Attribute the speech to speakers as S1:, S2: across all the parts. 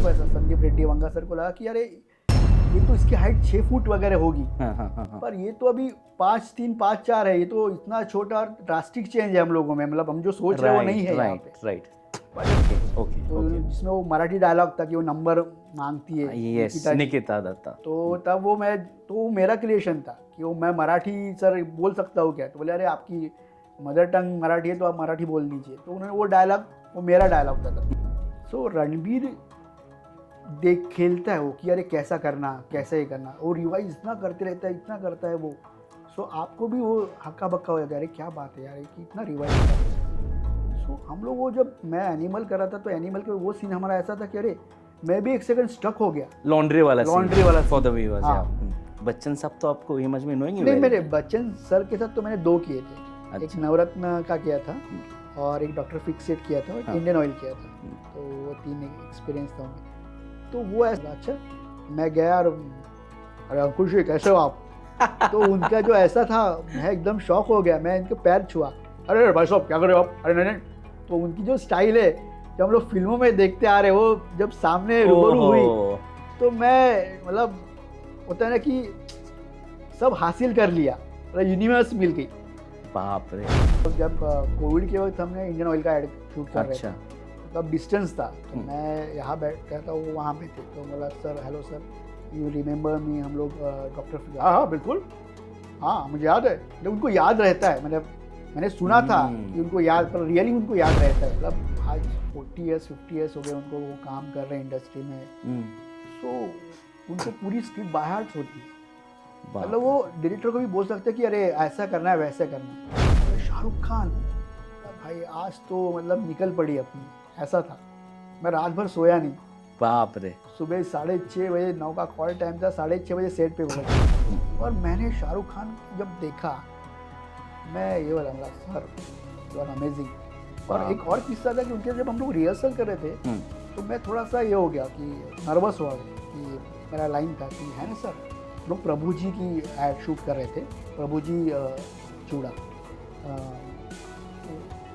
S1: को ऐसा संदीप रेड्डी वंगा सर को लगा कि अरे ये तो इसकी हाइट 6 फुट वगैरह होगी, पर ये तो अभी 5'3", 5'4" है, ये तो इतना छोटा और ड्रास्टिक चेंज है हम लोगों में, मतलब हम जो सोच रहे हैं वो नहीं है यहाँ पे।
S2: राइट।
S1: तो जिसमें वो मराठी डायलॉग था कि वो नंबर मांगती है
S2: यस, निकिता दत्ता।
S1: तो तब वो मेरा क्रिएशन था कि वो मैं मराठी सर बोल सकता हूँ क्या, तो बोले अरे आपकी मदर टंग मराठी है तो आप मराठी बोल दीजिए, तो उन्होंने वो डायलॉग, वो मेरा डायलॉग था। सो रणबीर देख खेलता है वो कि अरे कैसा करना, कैसे ये करना, और रिवाइज इतना करते रहता है, इतना करता है वो। सो आपको भी वो हक्का बक्का हो जाता है, अरे क्या बात है यार कि इतना रिवाइज कर रहा है। सो हम लोग वो जब मैं एनिमल कर रहा था तो एनिमल के वो सीन हमारा ऐसा था कि अरे मैं भी एक सेकंड स्टक हो गया।
S2: लॉन्ड्री वाला फॉर द व्यूअर्स।
S1: हाँ।
S2: बच्चन साहब तो आपको इमेज में नोएंगे?
S1: नहीं, मेरे बच्चन सर के साथ तो मैंने 2 किए थे।
S2: अच्छा।
S1: एक नवरत्न का किया था और एक डॉक्टर फिक्सेट किया था और
S2: हाँ।
S1: इंडियन ऑयल किया था, तो वो 3 एक्सपीरियंस था उनका। तो वो ऐसा, अच्छा मैं गया और अरे अंकुश जी कैसे हो आप? तो उनका जो ऐसा था, मैं एकदम शॉक हो गया, मैं इनके पैर छुआ, अरे भाई साहब क्या कर रहे हो आप? अरे नहीं। तो उनकी जो स्टाइल है जब हम लोग फिल्मों में देखते आ रहे, वो जब सामने रूबरू हुई तो मैं, मतलब होता है ना कि सब हासिल कर लिया, मतलब यूनिवर्स मिल गई।
S2: बाप रे।
S1: जब कोविड के वक्त हमने इंडियन ऑयल का एड शूट कर रहे थे, तब डिस्टेंस था, तो मैं यहाँ बैठ गया था, वो वहाँ पे थे, तो बोला sir hello sir you remember मी, हम लोग डॉक्टर, हाँ बिल्कुल, हाँ मुझे याद है। तो उनको याद रहता है, मैंने सुना था कि उनको याद, पर रियली उनको याद रहता है। मतलब आज 40 ईयर्स 50 ईयर्स हो गए उनको, वो काम कर रहे हैं इंडस्ट्री में। सो उनको पूरी स्क्रिप्ट बाय हार्ट होती है, मतलब वो डायरेक्टर को भी बोल सकते हैं कि अरे ऐसा करना है वैसे करना है। शाहरुख खान भाई आज तो मतलब निकल पड़ी अपनी, ऐसा था। मैं रात भर सोया नहीं।
S2: बाप रे। सुबह
S1: 6:30 बजे 9 का कॉल टाइम था, 6:30 बजे सेट पे पहुंचा और मैंने शाहरुख खान जब देखा, मैं ये बोला सर यू आर अमेजिंग। और एक और किस्सा था कि उनके जब हम लोग रिहर्सल कर रहे थे तो मैं थोड़ा सा ये हो गया कि नर्वस हुआ कि मेरा लाइन था कि है ना सर, लोग प्रभु जी की एड शूट कर रहे थे, प्रभु जी चूड़ा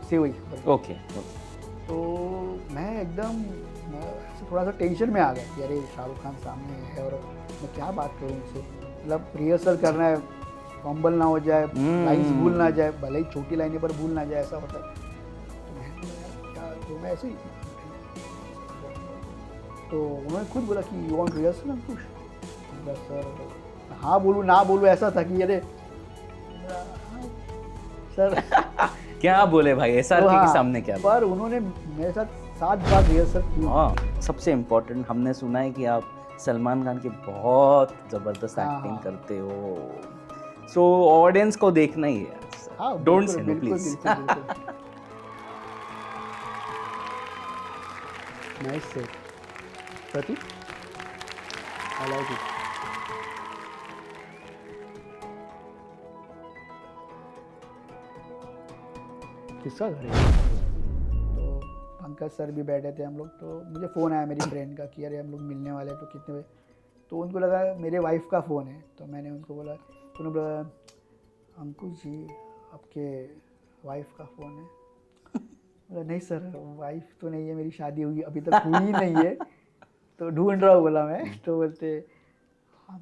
S1: सेवई।
S2: ओके।
S1: तो मैं एकदम थोड़ा सा टेंशन में आ गया कि अरे शाहरुख खान सामने है और मैं क्या बात करूँ उनसे, मतलब रिहर्सल करना है, फंबल ना हो जाए, लाइन्स भूल ना जाए, भले ही छोटी लाइनें पर भूल ना जाए, ऐसा होता है। तो मैं ऐसे ही, तो उन्होंने खुद बोला कि you want rehearsal Ankush? Sir हाँ बोलूँ ना बोलूँ, ऐसा था कि अरे सर
S2: क्या बोले भाई, एसआरके
S1: तो हाँ,
S2: के सामने क्या?
S1: पर उन्होंने मेरे साथ 7 बार रिहर्सल की।
S2: हाँ, सबसे इम्पोर्टेंट हमने सुना है कि आप सलमान खान की बहुत ज़बरदस्त एक्टिंग करते हो, सो ऑडियंस को देखना ही है। Don't say no please.
S1: Nice से प्रतीक, आई लाइक इट। किस्सा तो पंकज सर भी बैठे थे हम लोग, तो मुझे फ़ोन आया मेरी फ्रेंड का कि अरे हम लोग मिलने वाले हैं, तो कितने बजे? तो उनको लगा मेरे वाइफ का फ़ोन है, तो मैंने उनको बोला, तो उन्होंने बोला अंकुश जी आपके वाइफ का फ़ोन है? बोला नहीं सर वाइफ तो नहीं है, मेरी शादी हुई अभी तक हुई नहीं है, तो ढूंढ रहा हूँ बोला मैं। तो बोलते हाँ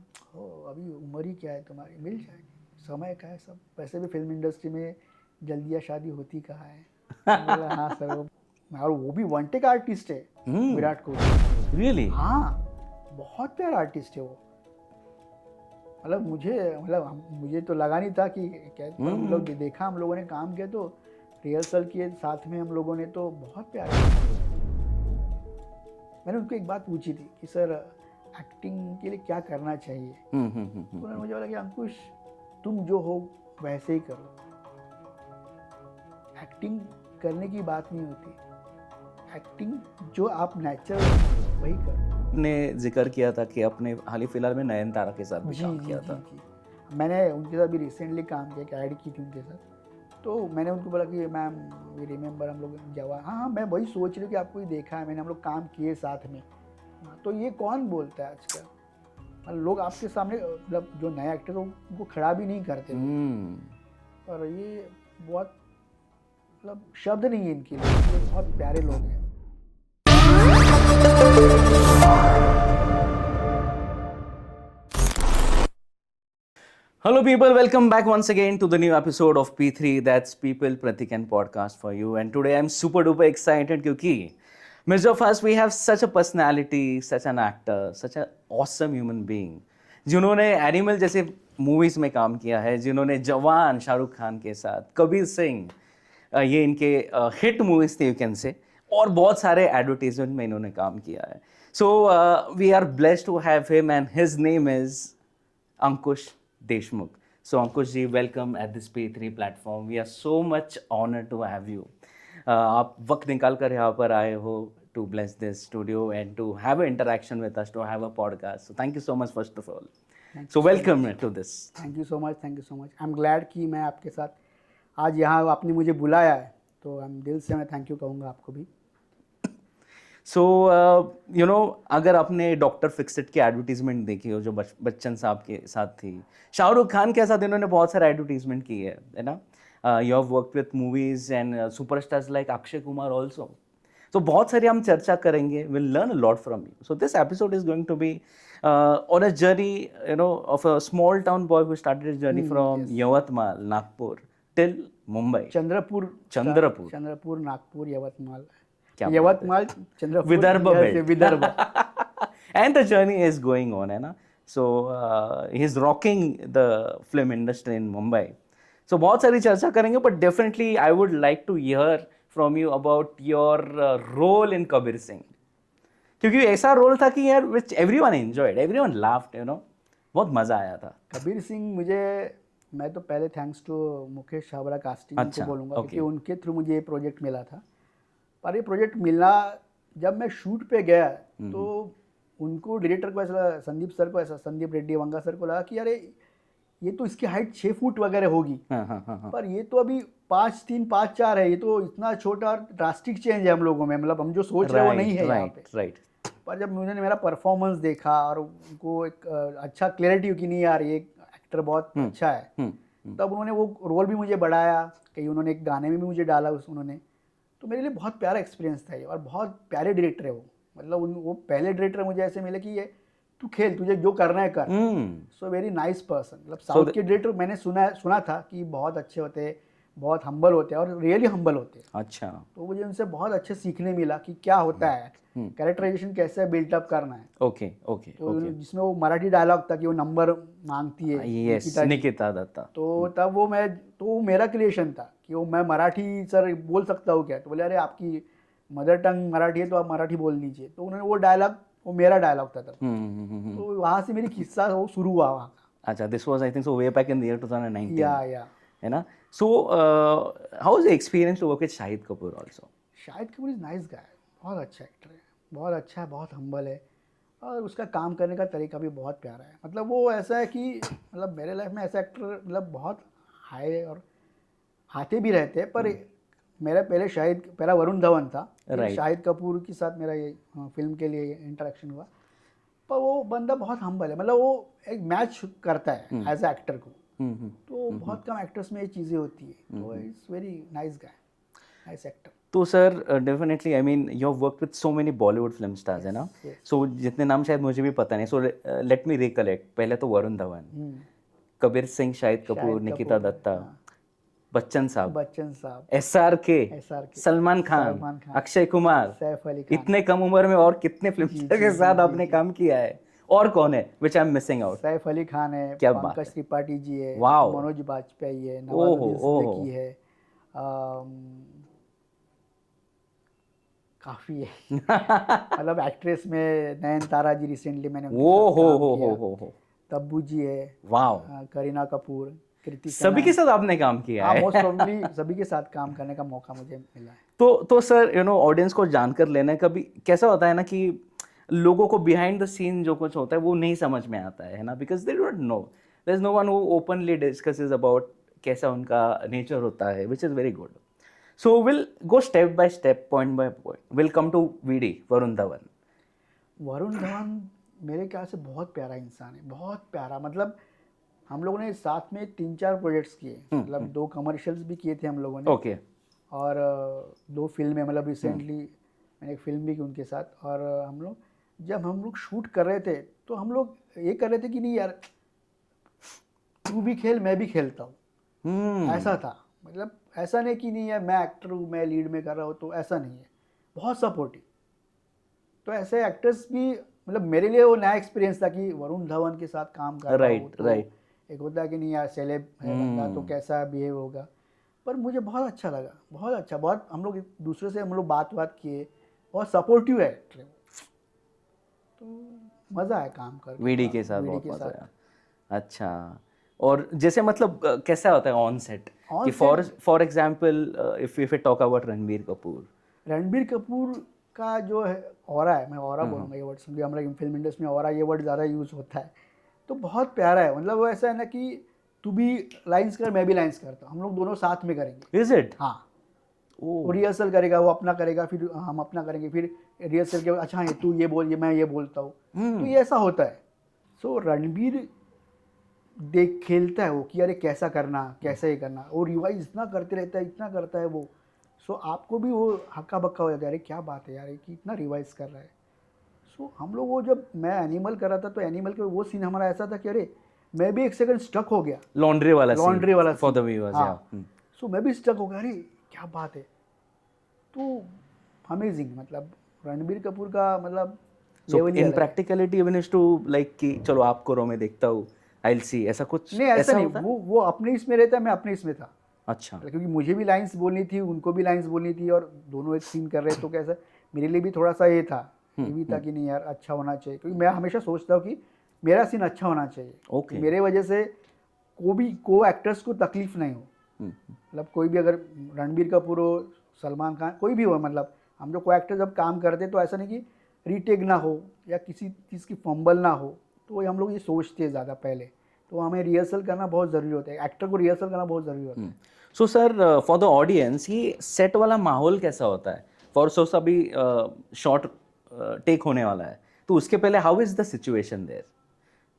S1: अभी उम्र ही क्या है तुम्हारी, मिल जाएगी, समय का है सब, वैसे भी फिल्म इंडस्ट्री में जल्दिया शादी होती कहाँ है। बोला हाँ सर और वो भी वन टेक आर्टिस्ट है विराट कोहली।
S2: रियली?
S1: हाँ बहुत प्यारा आर्टिस्ट है वो, मतलब मुझे तो लगा नहीं था कि क्या, हम लोग देखा, हम लोगों ने काम किया, तो रिहर्सल किए साथ में हम लोगों ने, तो बहुत प्यारा। मैंने उनको एक बात पूछी थी कि सर एक्टिंग के लिए क्या करना चाहिए? उन्होंने मुझे बोला कि अंकुश तुम जो हो वैसे ही करो, एक्टिंग करने की बात नहीं होती, एक्टिंग जो आप नेचुरल वही करो।
S2: ने जिक्र किया था कि अपने हाल ही फिलहाल में नयनतारा के साथ भी काम किया था।
S1: मैंने उनके साथ भी रिसेंटली काम किया, ऐड की थी उनके साथ। तो मैंने उनको बोला कि मैम वी रिमेंबर हम लोग जवान, हाँ मैं वही सोच रही हूँ कि आपको ही देखा है मैंने, हम लोग काम किए साथ में। तो ये कौन बोलता है आजकल, मतलब लोग आपके सामने, मतलब जो नया एक्टर हो उनको खड़ा भी नहीं करते, और ये बहुत, मतलब शब्द नहीं है इनके लिए, ये बहुत प्यारे लोग हैं।
S2: Hello, people. Welcome back once again to the new episode of P3. That's People, Pratik, and podcast for you. And today I'm super duper excited because midst of us we have such a personality, such an actor, such an awesome human being. जिन्होंने animal जैसे movies में काम किया है, जिन्होंने जवान शाहरुख खान के साथ, कबीर सिंह, ये इनके हिट मूवीज थे यू कैन से, और बहुत सारे एडवर्टीजमेंट में इन्होंने काम किया है. So we are blessed to have him and his name is Ankush Deshmukh. So Ankush ji, welcome at this P3 platform. We are so much honored to have you. आप वक्त निकाल कर यहाँ पर आए हो to bless this studio and to have an interaction with us, to have a podcast. So thank you so much first of all. So welcome to this.
S1: Thank you so much, thank you so much. I am glad कि मैं आपके साथ आज यहाँ आपने मुझे बुलाया है, तो हम दिल से मैं थैंक यू कहूँगा आपको भी.
S2: सो यू नो, अगर आपने डॉक्टर फिक्सिट की एडवर्टीजमेंट देखी हो जो बच्चन साहब के साथ थी, शाहरुख खान के साथ इन्होंने बहुत सारे एडवर्टीजमेंट की है ना. You have worked with movies and superstars like Akshay Kumar also. तो बहुत सारी हम चर्चा करेंगे, will learn a lot from you. So this episode is going to be on a journey, you know, of a small town boy who started his journey from Yavatmal, Nagpur till Mumbai. Chandrapur, Nagpur, Yavatmal, Chandrapur, Vidarbha. And the journey is going on, है ना. So he's rocking the film industry in Mumbai. So बहुत सारी चर्चा करेंगे, but definitely I would like to hear from you about your role in Kabir Singh, क्योंकि ऐसा role था कि यार which everyone enjoyed, everyone laughed, you know, बहुत मजा आया था.
S1: कबीर सिंह मैं तो पहले thanks to Mukesh Chhabra casting को बोलूँगा, क्योंकि उनके थ्रू मुझे ये प्रोजेक्ट मिला था. पर ये प्रोजेक्ट मिलना, जब मैं शूट पे गया तो उनको, डायरेक्टर को ऐसा, संदीप रेड्डी वंगा सर को लगा कि अरे ये तो इसकी हाइट 6 फुट वगैरह होगी. पर ये तो अभी 5'3", 5'4" है. ये तो इतना छोटा, ड्रास्टिक चेंज है हम लोगों में, मतलब हम जो सोच रहे हैं वो नहीं है यहाँ पे. पर जब उन्होंने मेरा परफॉर्मेंस देखा और उनको एक अच्छा क्लैरिटी की नहीं आ रही है, एक्टर बहुत अच्छा है, तब उन्होंने वो रोल भी मुझे बढ़ाया. कहीं उन्होंने एक गाने में भी मुझे डाला उन्होंने. तो मेरे लिए बहुत प्यारा एक्सपीरियंस था ये, और बहुत प्यारे डायरेक्टर है वो. मतलब वो पहले डायरेक्टर मुझे ऐसे मिले कि ये तू खेल, तुझे जो करना है कर. So very nice person. मतलब साउथ के डायरेक्टर मैंने सुना था कि बहुत अच्छे होते हैं, बहुत हम्बल होते हैं, और रियली हम्बल होते हैं.
S2: अच्छा.
S1: तो मुझे उनसे बहुत अच्छे सीखने मिला कि क्या होता है, कैरेक्टराइजेशन कैसे बिल्टअप करना है.
S2: ओके.
S1: तो जिसमें वो मराठी डायलॉग था कि वो नंबर मांगती है,
S2: निकिता दत्ता.
S1: तो तब वो मेरा क्रिएशन था कि वो मैं मराठी सर बोल सकता हूँ क्या. तो बोले अरे आपकी मदर टंग मराठी है तो आप मराठी बोल लीजिए. तो उन्होंने वो डायलॉग, वो मेरा डायलॉग था तब. तो वहाँ से मेरी किस्सा वो शुरू हुआ वहाँ का.
S2: अच्छा, this was I think so way back in the year 2019.
S1: या
S2: है ना. So how is the experience to work with Shahid Kapoor also?
S1: Shahid Kapoor is nice guy. बहुत अच्छा एक्टर है, बहुत अच्छा है, बहुत हम्बल है, और उसका काम करने का तरीका भी बहुत प्यारा है. मतलब वो ऐसा है कि मतलब मेरे लाइफ में ऐसा एक्टर मतलब बहुत हाई और आते भी रहते हैं. पर मेरा पहला वरुण धवन था. शाहिद कपूर के साथ मेरा ये फिल्म के लिए इंटरेक्शन हुआ. पर वो बंदा बहुत हम्बल है. मतलब वो एक मैच करता है एज ए एक्टर को. तो बहुत कम एक्टर्स में ये चीज़ें होती है. तो it's very nice guy, nice actor.
S2: तो sir definitely, I mean you have worked with so many Bollywood film stars, है ना. सो जितने नाम शायद मुझे भी पता नहीं. So let me recollect. पहले तो वरुण धवन, कबीर सिंह, शाहिद कपूर, निकिता दत्ता, बच्चन साहब, SRK, सलमान खान, अक्षय कुमार,
S1: सैफ अली खान.
S2: इतने कम उम्र में और कितने फिल्म के साथ आपने काम किया है. और कौन है which I am missing out?
S1: Saif Ali Khan है,
S2: क्या
S1: पंकज त्रिपाठी जी है, मनोज बाजपेयी है,
S2: नवाजुद्दीन
S1: सिद्दीकी है, काफी है. मतलब एक्ट्रेस में नयनतारा जी रिसेंटली मैंने
S2: हो
S1: तब्बू जी है,
S2: वाओ,
S1: करीना कपूर,
S2: सभी के साथ आपने काम किया है.
S1: मोस्ट प्रोबेबली सभी के साथ काम करने का मौका मुझे मिला है.
S2: तो सर यू नो, ऑडियंस को जानकर लेना कभी कैसा होता है ना कि लोगों को बिहाइंड द सीन जो कुछ होता है वो नहीं समझ में आता है ना, because they don't know, there is no one who openly discusses about कैसा उनका नेचर होता है, which is very good. So will go step by step, point by point. Will come to VD, Varun Dhawan मेरे ख्याल से बहुत प्यारा इंसान है, बहुत प्यारा. मतलब हम लोगों ने साथ में 3-4 प्रोजेक्ट्स किए. मतलब 2 कमर्शियल्स भी किए थे हम लोगों ने. ओके.
S1: और 2 फिल्में, मतलब रिसेंटली मैंने एक फिल्म भी की उनके साथ. और जब हम लोग शूट कर रहे थे तो हम लोग ये कर रहे थे कि नहीं यार तू भी खेल मैं भी खेलता हूँ,
S2: हम्म,
S1: ऐसा था। मतलब ऐसा नहीं कि नहीं है मैं एक्टर हूँ मैं लीड में कर रहा हूँ, तो ऐसा नहीं है, बहुत सपोर्टिव। तो ऐसे एक्टर्स भी, मतलब मेरे लिए वो नया एक्सपीरियंस था कि वरुण धवन के साथ काम कर रहा हूँ,
S2: राइट
S1: तो
S2: राइट।
S1: एक होता है कि नहीं यार सेलेब है बंदा तो कैसा बिहेव होगा। पर मुझे बहुत अच्छा लगा, बहुत अच्छा, बहुत हम लोग एक दूसरे से हम लोग बात किए, बहुत सपोर्टिव है एक्टर, तो मज़ा आया काम करके
S2: वीडी
S1: थोड़ा
S2: के साथ
S1: वीडी
S2: बहुत
S1: के
S2: मजा
S1: साथ।
S2: आया। अच्छा, और जैसे मतलब कैसा होता है ऑन सेट
S1: ऑन
S2: कि for
S1: set
S2: for example if you talk about Ranbir Kapoor.
S1: Ranbir Kapoor का जो है ऑरा है, मैं ऑरा
S2: हाँ,
S1: बोलूँगा ये वर्ड, क्योंकि हमारे फिल्म इंडस्ट्री में ऑरा ये वर्ड ज़्यादा यूज़ होता है। तो बहुत प्यारा है, मतलब वो ऐसा है ना कि तू भी लाइंस कर मैं भी लाइंस करता हूँ, हम लोग दोनों साथ में करेंगे।
S2: Is it?
S1: हाँ, वो
S2: ओह,
S1: रिहर्सल करेगा, वो अपना करेगा, फिर हम अपना करेंगे, फिर रिहर्सल के बाद अच्छा ये तू ये बोल, ये मैं ये बोलता हूँ। तो ये ऐसा होता है। सो रणबीर देख खेलता है वो कि अरे कैसा करना, कैसे ये करना, वो रिवाइज इतना करते रहता है, इतना करता है वो। सो आपको भी वो हक्का बक्का हो जाता है, अरे क्या बात है यार, ये कि इतना रिवाइज कर रहा है। सो हम लोग वो, जब मैं एनिमल कर रहा था तो एनिमल के वो सीन हमारा ऐसा था कि अरे मैं भी एक सेकंड स्टक हो गया,
S2: लॉन्ड्री वाला सीन
S1: लॉन्ड्री वाला
S2: फॉर द
S1: सीन।
S2: व्यूअर्स, या
S1: हाँ, सो मैं भी स्टक हो गया, अरे क्या बात है। तो अमेजिंग, मतलब रणबीर कपूर का मतलब
S2: सो
S1: लेवल ही
S2: इन
S1: अलग है।
S2: Practicality even is to like कि चलो आप करो मैं देखता हूँ, आई विल सी, ऐसा कुछ
S1: नहीं ऐसा
S2: ऐसा
S1: नहीं,
S2: होता है?
S1: वो अपने इसमें रहता है, मैं अपने इसमें था,
S2: अच्छा,
S1: क्योंकि मुझे भी लाइंस बोलनी थी, उनको भी लाइंस बोलनी थी, और दोनों एक सीन कर रहे तो कैसा, मेरे लिए भी थोड़ा सा ये था, ये भी था कि नहीं यार अच्छा होना चाहिए, क्योंकि मैं हमेशा सोचता हूँ कि मेरा सीन अच्छा होना चाहिए, कि
S2: ओके,
S1: मेरे वजह से को एक्टर्स को तकलीफ नहीं हो। मतलब कोई भी, अगर रणबीर कपूर हो, सलमान खान, कोई भी हो, मतलब हम जो को एक्टर जब काम करते तो ऐसा नहीं कि रीटेक ना हो या किसी चीज़ की फंबल ना हो, तो हम लोग ये सोचते हैं ज़्यादा पहले। तो हमें रिहर्सल करना बहुत ज़रूरी होता है, एक्टर को रिहर्सल करना बहुत ज़रूरी होता है।
S2: So sir for the audience ये सेट वाला माहौल कैसा होता है? फॉर सोस अभी शॉर्ट टेक होने वाला है, तो उसके पहले how is the situation there?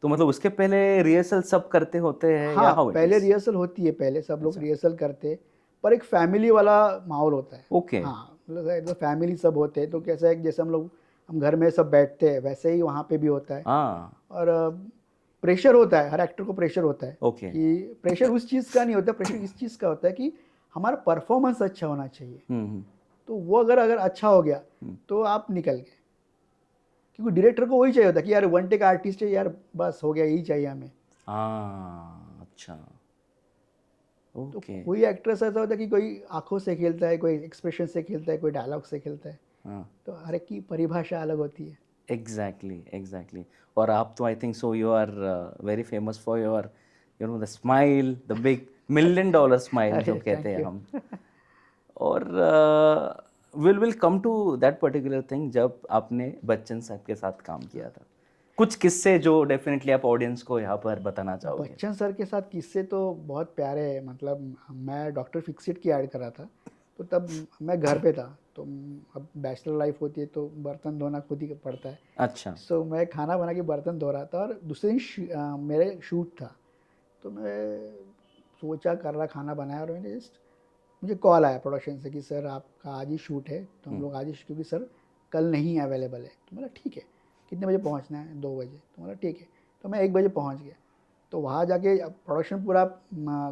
S2: तो मतलब उसके पहले रिहर्सल सब करते होते हैं या
S1: हाँ,
S2: हाउ इट
S1: पहले
S2: इज?
S1: रिहर्सल होती है, पहले सब लोग
S2: अच्छा,
S1: रिहर्सल करते हैं, पर एक फैमिली वाला माहौल होता है।
S2: ओके,
S1: हाँ, मतलब फैमिली सब होते हैं, तो कैसा है, जैसे हम घर में सब बैठते हैं वैसे ही वहाँ पे भी होता है।
S2: हाँ,
S1: और प्रेशर होता है, हर एक्टर को प्रेशर होता है,
S2: ओके,
S1: कि प्रेशर उस चीज़ का नहीं होता, प्रेशर इस चीज़ का होता है कि हमारा परफॉर्मेंस अच्छा होना चाहिए। तो वो अगर अगर अच्छा हो गया तो आप निकल गए, क्योंकि डायरेक्टर को वही चाहिए होता है कि यार वन टेक आर्टिस्ट है यार, बस हो गया, यही चाहिए हमें।
S2: हाँ, अच्छा,
S1: तो
S2: ओके,
S1: कोई एक्ट्रेस ऐसा होता है कि कोई आंखों से खेलता है, कोई एक्सप्रेशन से खेलता है, कोई डायलॉग से खेलता है,
S2: हाँ,
S1: तो हर एक की परिभाषा अलग होती है।
S2: Exactly exactly. और आप तो I think so you are very famous for your you know the smile, the big $1 million smile जो
S1: अरे
S2: कहते
S1: थैंक
S2: हैं
S1: यू।
S2: हम। और will come to that particular thing जब आपने बच्चन साहब के साथ काम किया था, कुछ किस्से जो डेफिनेटली आप ऑडियंस को यहाँ पर बताना चाहोगे?
S1: बच्चन सर के साथ किस्से तो बहुत प्यारे हैं, मतलब मैं डॉक्टर फिक्सिट की ऐड कर रहा था, तो तब मैं घर पे था, तो अब बैचलर लाइफ होती है तो बर्तन धोना खुद ही पड़ता है।
S2: अच्छा,
S1: सो मैं खाना बना के बर्तन धो रहा था, और दूसरे दिन मेरे शूट था, तो मैं सोचा कर रहा, खाना बनाया, और मैंने जस्ट, मुझे कॉल आया प्रोडक्शन से कि सर आपका आज ही शूट है, तो हम लोग आज ही, क्योंकि सर कल नहीं अवेलेबल है। तो बोला ठीक है, कितने बजे पहुंचना है? 2 बजे। तो बोला ठीक है, तो मैं 1 बजे पहुंच गया। तो वहाँ जाके प्रोडक्शन पूरा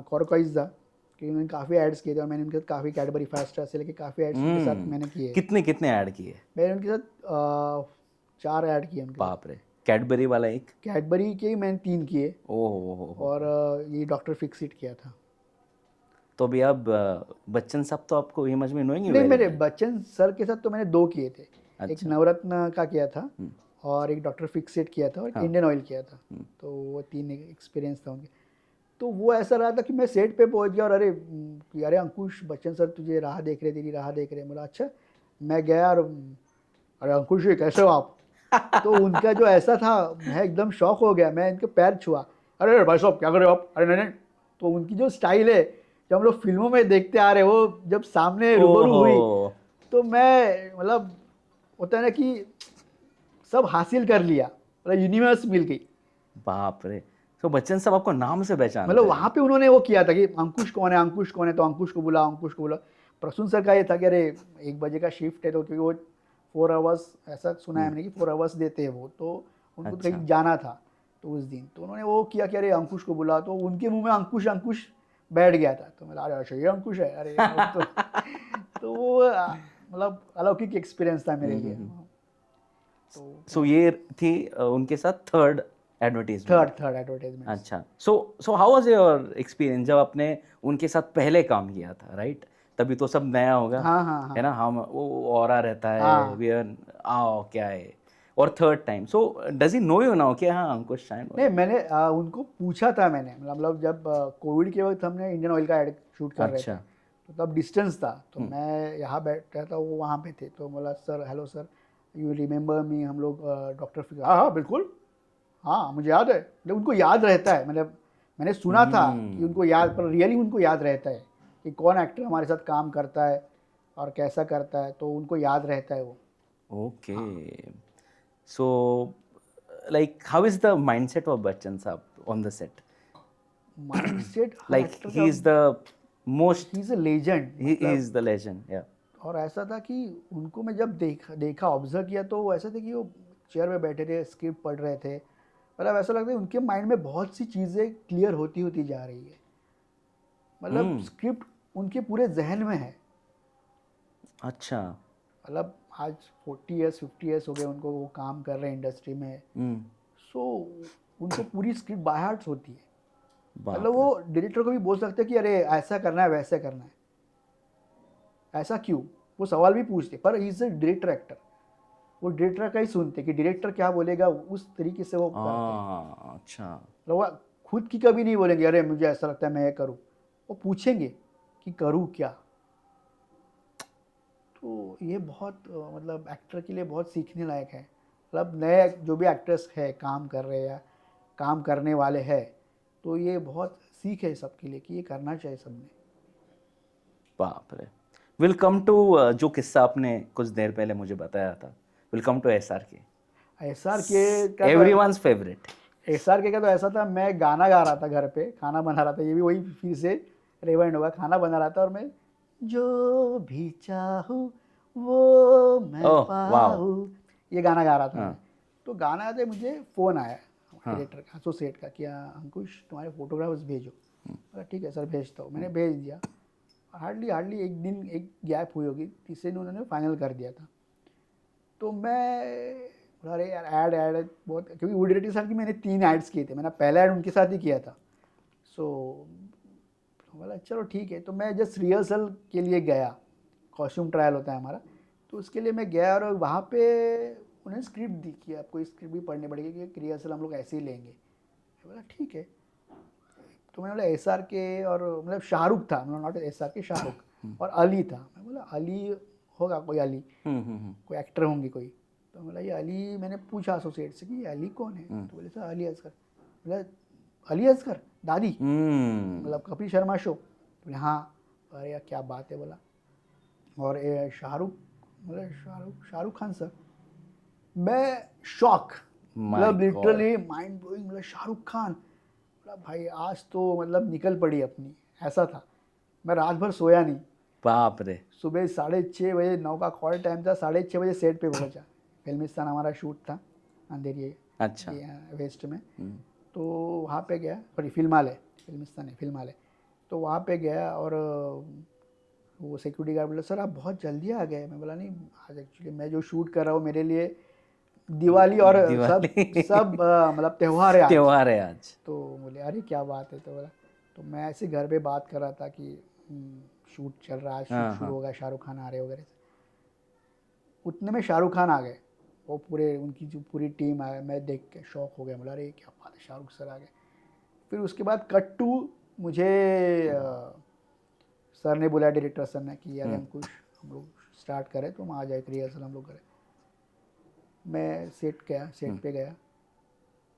S1: कॉर्कोइज था, क्योंकि उन्होंने काफ़ी एड्स किए थे, और मैंने उनके साथ काफ़ी कैडबरी फास्ट से लेके काफ़ी एड्स उनके साथ मैंने किए।
S2: कितने कितने ऐड किए?
S1: मैंने उनके साथ 4 ऐड किए उनके साथ।
S2: बाप रे, कैडबरी वाला एक?
S1: कैडबरी के ही मैंने 3 किए,
S2: ओहो,
S1: और ये डॉक्टर फिक्सिट किया था।
S2: तो अभी अब बच्चन साहब तो आपको इमेज में नोएंगे
S1: नहीं,
S2: वेरी
S1: मेरे
S2: वेल।
S1: बच्चन सर के साथ तो मैंने 2 किए थे, एक
S2: अच्छा,
S1: नवरत्न का किया था, और एक डॉक्टर फिक्सेट किया था, और एक
S2: हाँ,
S1: इंडियन ऑयल किया था। तो वो 3 एक्सपीरियंस था उनके। तो वो ऐसा रहा था कि मैं सेट पे पहुंच गया, और अरे कि अरे अंकुश, बच्चन सर तुझे राह देख रहे, तेरी राह देख रहे। बोला अच्छा। मैं गया, और अरे अंकुश ये कैसे हो आप? तो उनका जो ऐसा था, मैं एकदम शॉक हो गया, मैं इनके पैर छुआ, अरे भाई साहब क्या कर रहे हो आप? अरे नहीं नहीं। तो उनकी जो स्टाइल है, जो हम लोग फिल्मों में देखते आ रहे, वो जब सामने रूबरू
S2: ओहो,
S1: हुई, तो मैं, मतलब होता है ना कि सब हासिल कर लिया, मतलब यूनिवर्स मिल गई।
S2: बाप रे, तो बच्चन साहब आपको नाम से
S1: मतलब
S2: पहचानते
S1: वहाँ
S2: हैं?
S1: पे उन्होंने वो किया था कि अंकुश कौन है, अंकुश कौन है, तो अंकुश को बुला, अंकुश को बुला। प्रसून सर का ये था कि अरे 1 बजे का शिफ्ट है, तो क्योंकि वो 4 आवर्स, ऐसा सुना है मैंने कि 4 आवर्स देते हैं वो, तो उनको
S2: अच्छा,
S1: कहीं जाना था, तो उस दिन तो उन्होंने वो किया कि अरे अंकुश को बुला, तो उनके मुंह में अंकुश अंकुश बैठ गया था। तो मैं अरे अच्छा ये अंकुश है, अरे तो वो मतलब अलौकिक एक्सपीरियंस था मेरे लिए। तो
S2: सो ये थी उनके साथ थर्ड एडवर्टीजमेंट।
S1: Third advertisement.
S2: अच्छा, so how was your experience जब आपने उनके साथ पहले काम किया था, राइट? तभी तो सब नया होगा,
S1: हाँ हाँ
S2: है
S1: हाँ
S2: ना? हम वो ऑरा रहता है,
S1: हाँ।
S2: वी आर आओ क्या है। और third time, so does he know you now कि हाँ अंकुश शाइन?
S1: नहीं, मैंने उनको पूछा था मैंने, मतलब जब कोविड के वक्त हमने इंडियन ऑयल का एड शूट कर रहे थे,
S2: अच्छा।
S1: तो तब डिस्टेंस था, तो मैं यहाँ बैठ रहा था, वो वहाँ पे थे। तो बोला sir, hello sir, you remember मी, हम लोग डॉक्टर फिक्र, हाँ हाँ बिल्कुल, हाँ मुझे याद है। मतलब उनको याद रहता है, मतलब मैंने सुना था कि उनको याद, पर रियली उनको याद रहता है कि कौन एक्टर हमारे साथ काम करता है और कैसा करता है, तो उनको याद रहता है वो।
S2: Okay, so like how is the mindset of Bachchan sahab on the set?
S1: Mind set हर
S2: लाइक
S1: एक्टर
S2: ही
S1: का,
S2: is the most,
S1: he is a legend,
S2: he
S1: मतलब।
S2: इज द लेजेंड, या।
S1: और ऐसा था कि उनको मैं जब देखा ऑब्जर्व किया, तो वो ऐसे थे कि वो चेयर पे बैठे थे, स्क्रिप्ट पढ़ रहे थे, मतलब ऐसा लगता है उनके माइंड में बहुत सी चीज़ें क्लियर होती होती जा रही है, मतलब स्क्रिप्ट उनके पूरे जहन में है।
S2: अच्छा।
S1: मतलब आज 40 ईयर्स 50 ईयर्स हो गए उनको, वो काम कर रहे हैं इंडस्ट्री में। सो उनको पूरी स्क्रिप्ट बाय हार्ट होती है, मतलब
S2: बाप रे।
S1: वो डायरेक्टर को भी बोल सकते हैं कि अरे ऐसा करना है, वैसे करना है, ऐसा क्यों, वो सवाल भी पूछते, पर he is a director actor, वो डायरेक्टर का ही सुनते कि डायरेक्टर क्या बोलेगा, उस तरीके से वो करते हैं।
S2: अच्छा।
S1: मतलब वो खुद की कभी नहीं बोलेंगे अरे मुझे ऐसा लगता है मैं ये करूँ, वो पूछेंगे कि करूँ क्या। तो ये बहुत मतलब एक्टर के लिए बहुत सीखने लायक है, मतलब नए जो भी एक्टर्स है काम कर रहे हैं या काम करने वाले हैं, तो ये बहुत सीख है सबके लिए कि ये करना चाहिए सबने।
S2: बाप रे। विल कम टू जो किस्सा आपने कुछ देर पहले मुझे बताया था, विल कम टू एसआर के,
S1: एसआर के का तो
S2: एवरीवन्स फेवरेट।
S1: एसआर के का तो ऐसा था, मैं गाना गा रहा था घर पे, खाना बना रहा था, ये भी वही फिर से रिवाइंड होगा, खाना बना रहा था और मैं जो भी चाहूँ वो मैं
S2: ओह वाओ।
S1: पाऊँ, ये गाना गा रहा था मैं।
S2: हाँ
S1: तो गाना गाते मुझे फ़ोन आया
S2: हाँ।
S1: डायरेक्टर का, एसोसिएट का, कि अंकुश तुम्हारे फोटोग्राफ्स भेजो। बोला ठीक है सर भेजता हूँ, मैंने भेज दिया। हार्डली एक दिन एक गैप हुई होगी, तीसरे दिन उन्होंने फाइनल कर दिया था। तो मैं बोला अरे यार ऐड बहुत, क्योंकि वो डायरेक्टर सर की मैंने 3 ऐड्स किए थे, मैंने पहला ऐड उनके साथ ही किया था। सो बोला चलो ठीक है, तो मैं जस्ट रिहर्सल के लिए गया, कॉस्ट्यूम ट्रायल होता है हमारा, तो उसके लिए मैं गया और वहाँ पे उन्हें स्क्रिप्ट दी कि आपको स्क्रिप्ट भी पढ़नी पड़ेगी कि रिहर्सल हम लोग ऐसे ही लेंगे। मैं बोला ठीक है। तो मैंने बोला एस आर के, और मतलब शाहरुख था, मतलब नॉट एस आर के, शाहरुख और अली था। मैं बोला अली होगा कोई, अली कोई एक्टर होंगी कोई। तो बोला ये अली, मैंने पूछा एसोसिएट से कि ये अली कौन है, तो बोले सर अली असगर। बोला अली असगर दादी, मतलब कपिल शर्मा शो। बोले हाँ। अरे यार क्या बात है, बोला। और शाहरुख, मतलब शाहरुख खान सर। मैं शॉक, मतलब लिटरली माइंड ब्लोइंग, मतलब शाहरुख खान। मतलब भाई आज तो मतलब निकल पड़ी अपनी, ऐसा था। मैं रात भर सोया नहीं।
S2: बाप रे।
S1: सुबह 6:30 बजे 9 का कॉल टाइम था, 6:30 बजे सेट पे पहुंचा। फिल्मिस्तान हमारा शूट था अंधेरी,
S2: अच्छा।
S1: वेस्ट में। तो वहाँ पे गया, सॉरी फिल्मालय, फिल्मिस्तान है फिल्मालय। तो वहाँ पे गया और वो सिक्योरिटी गार्ड बोला सर आप बहुत जल्दी आ गए। मैं बोला नहीं, आज एक्चुअली मैं जो शूट कर रहा हूँ मेरे लिए दिवाली और सब
S2: दिवाली
S1: सब मतलब त्यौहार है आज।
S2: त्योहार है आज।
S1: तो बोले अरे क्या बात है, तो बोला तो मैं ऐसे घर पे बात कर रहा था कि शूट चल रहा है, आज शूट शुरू होगा, शाहरुख खान आ रहे वगैरह से। उतने में शाहरुख खान आ गए, वो पूरे उनकी जो पूरी टीम आ गई। मैं देख के शॉक हो गया, बोला अरे क्या बात है, शाहरुख सर आ गए। फिर उसके बाद कट टू मुझे सर ने बुलाया, डायरेक्टर सर ने, कि यार अंकुश हम लोग स्टार्ट करें, तो हम आ जाए रिहर्सल हम लोग करें। मैं सेट पे गया,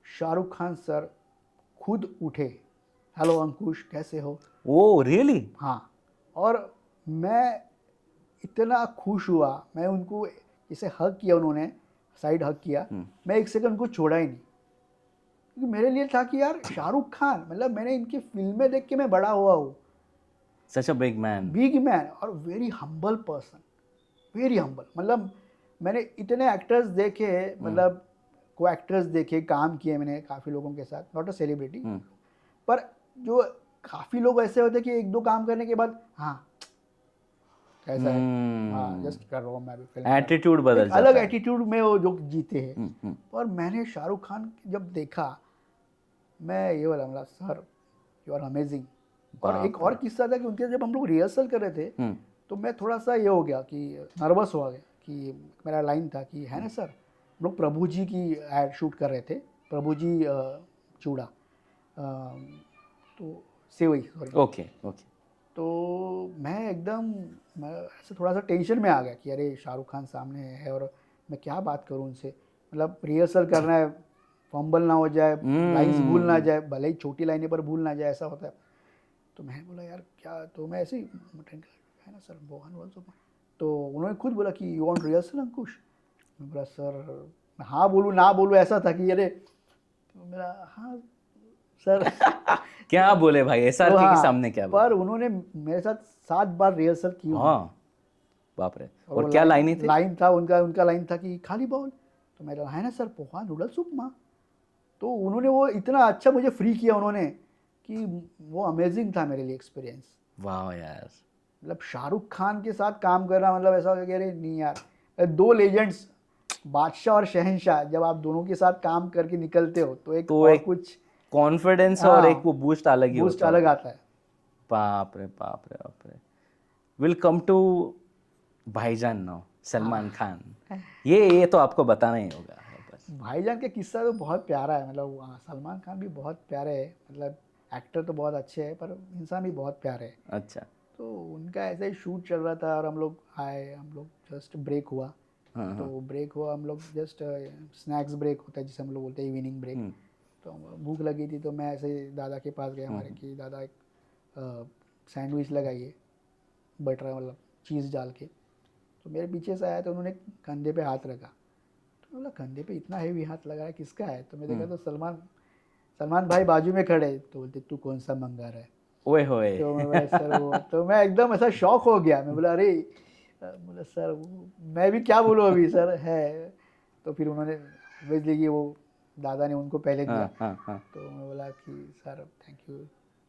S1: शाहरुख खान सर खुद उठे, हेलो अंकुश कैसे हो।
S2: Oh really?
S1: हाँ। और मैं इतना खुश हुआ, मैं उनको इसे हग किया, उन्होंने साइड हग किया। मैं एक सेकंड उनको छोड़ा ही नहीं, क्योंकि मेरे लिए था कि यार शाहरुख खान, मतलब मैंने इनकी फिल्में देख के मैं बड़ा हुआ हूँ,
S2: such a big man.
S1: Big man, और very humble person, very humble. मतलब मैंने इतने एक्टर्स देखे, मतलब को एक्टर्स देखे, काम किए मैंने काफ़ी लोगों के साथ, नॉट अ सेलिब्रिटी,
S2: हम्म,
S1: पर जो काफ़ी लोग ऐसे होते हैं कि एक दो काम करने के बाद हाँ कैसा है, हाँ जस्ट कर रहा हूँ मैं भी फिल्म,
S2: एटीट्यूड बदल
S1: एक अलग
S2: जाता है।
S1: एटीट्यूड में वो जो जीते हैं।
S2: हम्म,
S1: और मैंने शाहरुख खान जब देखा, मैं ये वाला मतलब सर यू आर अमेजिंग। और एक
S2: बाप
S1: और
S2: रे।
S1: किस्सा था कि उनके जब हम लोग रिहर्सल कर रहे थे
S2: हम्म,
S1: तो मैं थोड़ा सा ये हो गया कि नर्वस हो गया कि मेरा लाइन था कि है ना सर, हम लोग प्रभु जी की एड शूट कर रहे थे, प्रभु जी चूड़ा, तो सेवई सॉरी।
S2: Okay okay.
S1: तो मैं ऐसे थोड़ा सा टेंशन में आ गया कि अरे शाहरुख खान सामने है और मैं क्या बात करूं उनसे, मतलब रिहर्सल करना है, फंबल ना हो जाए, लाइंस भूल ना जाए, भले ही छोटी लाइनें पर भूल ना जाए, ऐसा होता है। तो मैंने बोला यार क्या, तो मैं ऐसे ही है ना सर बोहन बोल सकता, तो उन्होंने खुद बोला कि यू वांट रिहर्सल अंकुश। मैं बोला सर हाँ बोलूँ ना बोलूँ, ऐसा था कि अरे, तो मेरा हाँ सर
S2: क्या बोले भाई,
S1: तो
S2: एसआरके के
S1: हाँ,
S2: सामने क्या
S1: पर
S2: बोले?
S1: उन्होंने मेरे साथ 7 बार रिहर्सल की उन्होंने।
S2: हाँ, बाप रे।
S1: और
S2: और
S1: वो
S2: क्या लाइनें थे?
S1: लाइन था उनका उनका लाइन था कि खाली बॉल, तो मेरा है ना सर पोहा नूडल्स उपमा। तो उन्होंने वो इतना अच्छा मुझे फ्री किया उन्होंने कि वो अमेजिंग था मेरे लिए एक्सपीरियंस।
S2: वाह यार।
S1: मतलब शाहरुख खान के साथ काम करना मतलब ऐसा हो गया कि अरे नहीं यार, दो लेजेंड्स, बादशाह और शहंशाह, जब आप दोनों के साथ काम करके निकलते हो तो एक
S2: तो
S1: और
S2: एक
S1: कुछ
S2: कॉन्फिडेंस और एक
S1: हाँ
S2: वो बूस्ट अलग ही
S1: बूस्ट
S2: होता
S1: अलग
S2: होगा।
S1: आता है।
S2: बाप रे बाप रे बाप रे। विल कम टू भाईजान नाउ, सलमान खान। ये तो आपको बताना ही होगा बस।
S1: भाईजान का किस्सा तो बहुत प्यारा है, मतलब सलमान खान भी बहुत प्यारे है, मतलब एक्टर तो बहुत अच्छे हैं पर इंसान भी बहुत प्यारे है।
S2: अच्छा।
S1: तो उनका ऐसे ही शूट चल रहा था और हम लोग आए, हम लोग जस्ट ब्रेक हुआ,
S2: हाँ
S1: तो
S2: हाँ।
S1: ब्रेक हुआ, हम लोग जस्ट स्नैक्स ब्रेक होता है जिसे हम लोग बोलते हैं इवनिंग ब्रेक।
S2: हम्म,
S1: तो भूख लगी थी तो मैं ऐसे ही दादा के पास गया हमारे कि दादा एक सैंडविच लगाइए बटर मतलब चीज़ डाल के। तो मेरे पीछे से आया तो उन्होंने कंधे पे हाथ रखा, तो बोला कंधे पे इतना हैवी हाथ लगाया किसका है, तो मैं देखा तो सलमान सलमान भाई बाजू में खड़े, तो बोलते तू कौन सा मंगा रहा है।
S2: ओए होए।
S1: तो मैं बोला सर वो, तो मैं एकदम ऐसा शॉक हो गया, मैं बोला अरे, बोला सर मैं भी क्या बोलूँ अभी सर है। तो फिर उन्होंने ऑब्वियसली कि वो दादा ने उनको पहले दिया,
S2: हाँ हाँ हाँ।
S1: तो मैं बोला कि सर थैंक यू।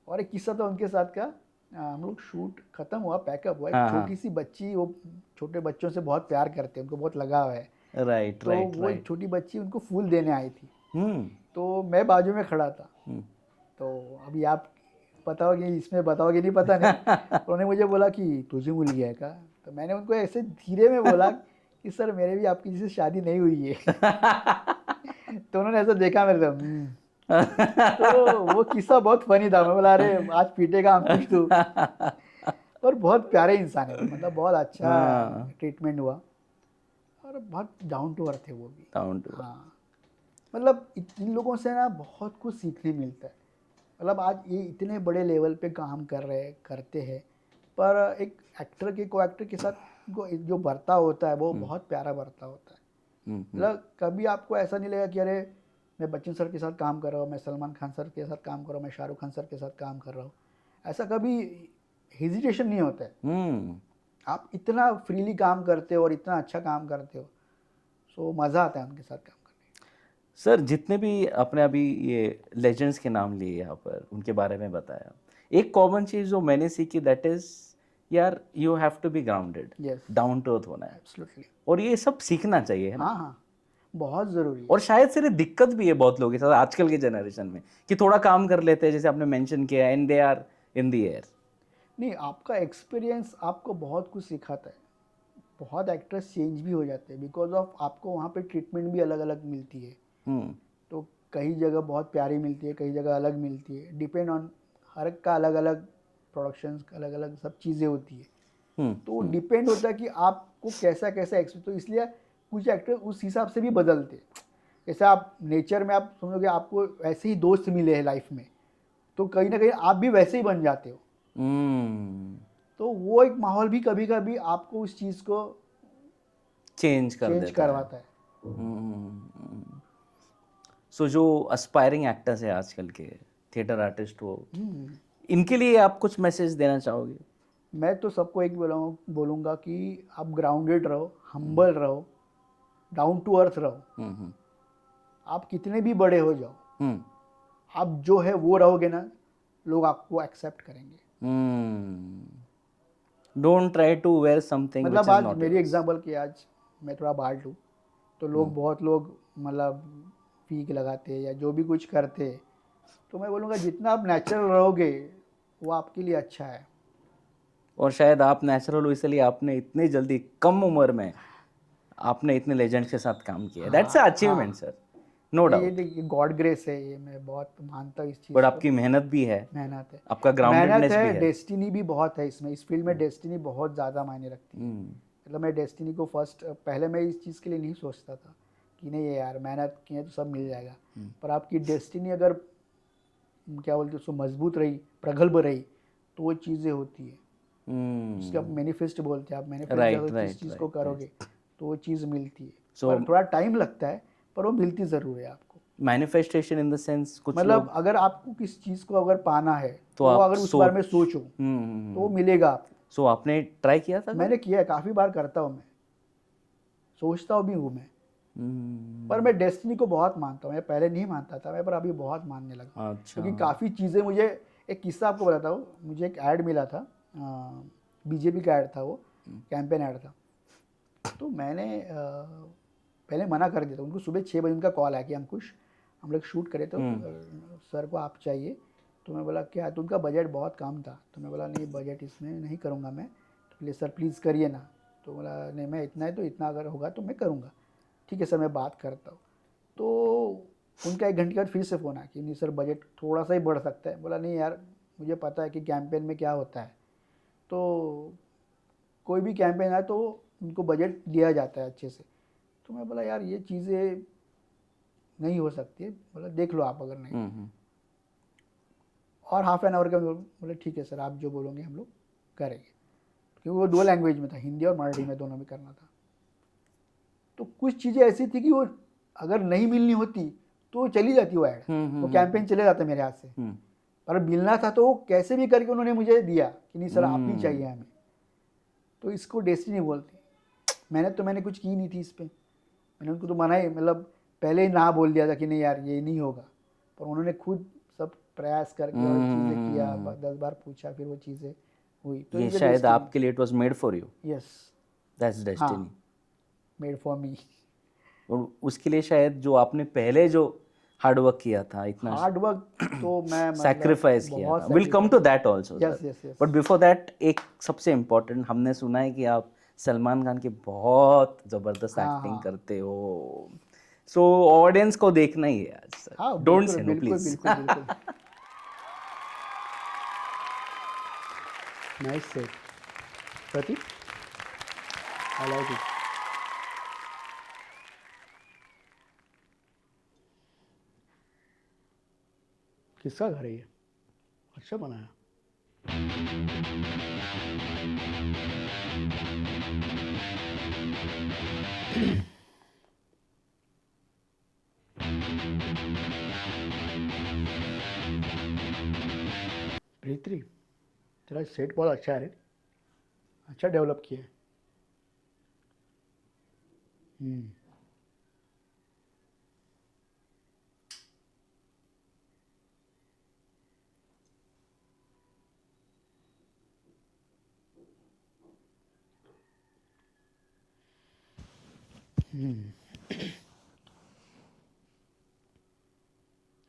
S1: और एक किस्सा था उनके साथ का, हम लोग शूट खत्म हुआ, पैकअप हुआ, एक
S2: हाँ
S1: छोटी
S2: हाँ।
S1: सी बच्ची, वो छोटे बच्चों से बहुत प्यार करते हैं, उनको बहुत लगाव है,
S2: राइट
S1: तो
S2: राइट
S1: वो एक
S2: राइट।
S1: छोटी बच्ची उनको फूल देने आई थी,
S2: हम्म
S1: तो मैं बाजू में खड़ा था।
S2: हम्म।
S1: तो अभी आप बताओगे इसमें बताओगे नहीं पता नहीं, उन्होंने मुझे बोला कि तुझे मुलगी है क्या, तो मैंने उनको ऐसे धीरे में बोला कि सर मेरे भी आपकी जैसे शादी नहीं हुई है। तो उन्होंने ऐसा देखा मेरे से तो वो किस्सा बहुत फनी था, मैं बोला अरे आज पीटेगा अंकुश तू। पर बहुत प्यारे इंसान है वो, मतलब बहुत अच्छा
S2: हाँ,
S1: ट्रीटमेंट हुआ और बहुत डाउन टू अर्थ है वो भी।
S2: Down to.
S1: हाँ, मतलब इन लोगों से ना बहुत कुछ सीखने मिलता है, मतलब आज ये इतने बड़े लेवल पे काम कर रहे करते हैं, पर एक एक्टर के को एक्टर के साथ को जो बर्ताव होता है वो बहुत प्यारा बर्ताव होता है। मतलब कभी आपको ऐसा नहीं लगेगा कि अरे मैं बच्चन सर के साथ काम कर रहा हूँ, मैं सलमान खान सर के साथ काम कर रहा हूँ, मैं शाहरुख खान सर के साथ काम कर रहा हूँ, ऐसा कभी हेजिटेशन नहीं होता है।
S2: हम्म।
S1: आप इतना फ्रीली काम करते हो और इतना अच्छा काम करते हो, सो मज़ा आता है उनके साथ काम करने
S2: सर जितने भी अपने अभी ये लेजेंड्स के नाम लिए यहाँ पर, उनके बारे में बताया, एक कॉमन चीज़ जो मैंने सीखी दैट इज यार you have to be grounded,
S1: में। यस,
S2: डाउन टू अर्थ होना है।
S1: एब्सोल्युटली।
S2: और ये सब सीखना चाहिए, है ना?
S1: हाँ हाँ, बहुत ज़रूरी है।
S2: और शायद से ये दिक्कत भी है बहुत लोगों के साथ आजकल के जनरेशन में कि थोड़ा काम कर लेते हैं जैसे आपने मेंशन किया and they are in the air.
S1: नहीं, आपका एक्सपीरियंस आपको बहुत कुछ सिखाता है, बहुत एक्टर्स चेंज भी हो जाते हैं बिकॉज ऑफ आपको वहाँ पे ट्रीटमेंट भी अलग अलग मिलती है।
S2: हम्म
S1: तो कई जगह बहुत प्यारी मिलती है, कई जगह अलग मिलती है, डिपेंड ऑन हर एक का अलग अलग प्रोडक्शंस, अलग अलग सब चीज़ें होती है। तो डिपेंड होता है कि आपको कैसा कैसा एक्सपीरियंस, तो इसलिए कुछ एक्टर उस हिसाब से भी बदलते हैं। जैसे आप नेचर में आप समझोगे आपको ऐसे ही दोस्त मिले हैं लाइफ में, तो कहीं ना कहीं आप भी वैसे ही बन जाते हो।
S2: हम्म।
S1: तो वो एक माहौल भी कभी कभी आपको उस चीज़ को
S2: चेंज कर
S1: चेंज
S2: देता है।
S1: करवाता है।
S2: सो जो अस्पायरिंग एक्टर्स है आजकल के, थिएटर आर्टिस्ट हो, इनके लिए आप कुछ मैसेज देना चाहोगे?
S1: मैं तो सबको एक बोलूँगा कि आप ग्राउंडेड रहो, हम्बल रहो, डाउन टू अर्थ रहो। आप कितने भी बड़े हो जाओ,
S2: हम्म
S1: आप जो है वो रहोगे ना, लोग आपको एक्सेप्ट करेंगे।
S2: Don't try to wear something which
S1: मतलब
S2: इज
S1: आज
S2: नॉट
S1: मेरी
S2: योर्स।
S1: एग्जांपल कि आज मैं थोड़ा बाल्ट हूँ, तो लोग बहुत लोग मतलब फीक लगाते या जो भी कुछ करते, तो मैं बोलूँगा जितना आप नेचुरल रहोगे वो आपके लिए अच्छा है।
S2: और शायद आप नेचुरल हो इसलिए आपने इतनी जल्दी कम उम्र में आपने इतने लेजेंड्स के साथ काम किया। दैट्स अ
S1: हाँ
S2: अचीवमेंट
S1: हाँ,
S2: सर, नो
S1: ये
S2: डाउट।
S1: देखिए गॉड ग्रेस है, ये मैं बहुत मानता हूँ इस
S2: बट
S1: चीज़ को।
S2: आपकी मेहनत भी है,
S1: मेहनत है,
S2: आपका
S1: मेहनत
S2: ग्राउंडेडनेस
S1: है,
S2: भी है।
S1: डेस्टिनी भी बहुत है इसमें, इस फील्ड में डेस्टिनी बहुत ज़्यादा मायने रखती है।
S2: हम्म
S1: मतलब मैं डेस्टिनी को फर्स्ट, पहले मैं इस चीज़ के लिए नहीं सोचता था कि नहीं ये यार मेहनत किए तो सब मिल जाएगा, पर आपकी डेस्टिनी अगर क्या बोलते हैं उसको मजबूत रही, प्रगल्भ रही, तो वो चीज़ें होती है। जिसके आप मैनिफेस्ट बोलते हैं, आप मैनिफेस्ट
S2: राइट
S1: जब जिस
S2: राइट
S1: चीज़ को
S2: राइट
S1: करोगे तो वो चीज़ मिलती है,
S2: सो
S1: पर थोड़ा टाइम लगता है, पर वो मिलती ज़रूर है आपको।
S2: मैनिफेस्टेशन इन द सेंस कुछ
S1: मतलब
S2: लोग
S1: अगर आपको किस चीज़ को अगर पाना है
S2: तो
S1: तो वो
S2: आप
S1: अगर उस बारे में सोचो तो वो मिलेगा आपको।
S2: सो आपने ट्राई किया था
S1: मैंने किया है, काफ़ी बार करता हूँ मैं, सोचता भी हूँ मैं, पर मैं डेस्टिनी को बहुत मानता हूँ। मैं पहले नहीं मानता था मैं, पर अभी बहुत मानने लगा,
S2: अच्छा
S1: क्योंकि काफ़ी चीज़ें मुझे, एक किस्सा आपको बताता हूँ। मुझे एक ऐड मिला था, बीजेपी का ऐड था, वो कैंपेन ऐड था। तो मैंने पहले मना कर दिया था उनको। सुबह 6 बजे उनका कॉल आया कि अंकुश हम लोग शूट करें तो सर को आप चाहिए। तो मैं बोला क्या, तो उनका बजट बहुत कम था, तो मैं बोला नहीं बजट इसमें नहीं करूँगा मैं, तो बोले सर प्लीज़ करिए ना। तो बोला नहीं मैं इतना है, तो इतना अगर होगा तो मैं करूँगा। ठीक है सर मैं बात करता हूँ। तो उनका 1 घंटे के बाद फिर से फ़ोन आया कि नहीं सर बजट थोड़ा सा ही बढ़ सकता है। बोला नहीं यार मुझे पता है कि कैंपेन में क्या होता है, तो कोई भी कैंपेन आए तो उनको बजट दिया जाता है अच्छे से। तो मैं बोला यार ये चीज़ें नहीं हो सकती है, बोला देख लो आप अगर नहीं। और हाफ एन आवर का बोले ठीक है सर आप जो बोलोगे हम लोग करेंगे, क्योंकि वो 2 लैंग्वेज में था, हिंदी और मराठी में दोनों में करना था। तो कुछ चीज़ें ऐसी थी कि वो अगर नहीं मिलनी होती तो चली जाती वो ऐड, वो कैंपेन चले जाता मेरे हाथ से, पर मिलना था तो वो कैसे भी करके उन्होंने मुझे दिया कि नहीं सर आप ही चाहिए हमें। तो इसको डेस्टिनी बोलते हैं। मेहनत तो मैंने कुछ की नहीं थी इस पर, मैंने उनको तो मना ही, मतलब पहले ही ना बोल दिया था कि नहीं यार ये नहीं होगा, पर उन्होंने खुद सब प्रयास करके और चीज़ें किया, 10 बार पूछा, फिर वो चीज़ें हुई। तो
S2: ये
S1: इज अ
S2: शायद
S1: डेस्टिनी।
S2: आपके लिए it was made for you,
S1: yes,
S2: that's
S1: हाँ,
S2: डेस्टिनी।
S1: Made for me.
S2: और उसके लिए शायद जो आपने पहले जो हार्ड वर्क किया था, इतना
S1: हार्ड वर्क तो मैं मतलब
S2: सैक्रिफाइस किया था,
S1: बहुत
S2: will come to
S1: sacrifice.
S2: That also
S1: yes
S2: sir.
S1: Yes yes.
S2: But before that एक सबसे इम्पोर्टेंट, हमने सुना है कि आप सलमान खान की बहुत ज़बरदस्त
S1: हाँ
S2: एक्टिंग
S1: हाँ
S2: करते हो, सो ऑडियंस को देखना ही है आज सर,
S1: हाँ,
S2: डोंट
S1: बिल्कुल
S2: से नो
S1: बिल्कुल
S2: प्लीज।
S1: बिल्कुल बिल्कुल। Nice set Prateek, I like it. किसका घर है ये, अच्छा बनाया। प्रीति तेरा सेट बहुत अच्छा है रे, अच्छा डेवलप किया है। हम्म।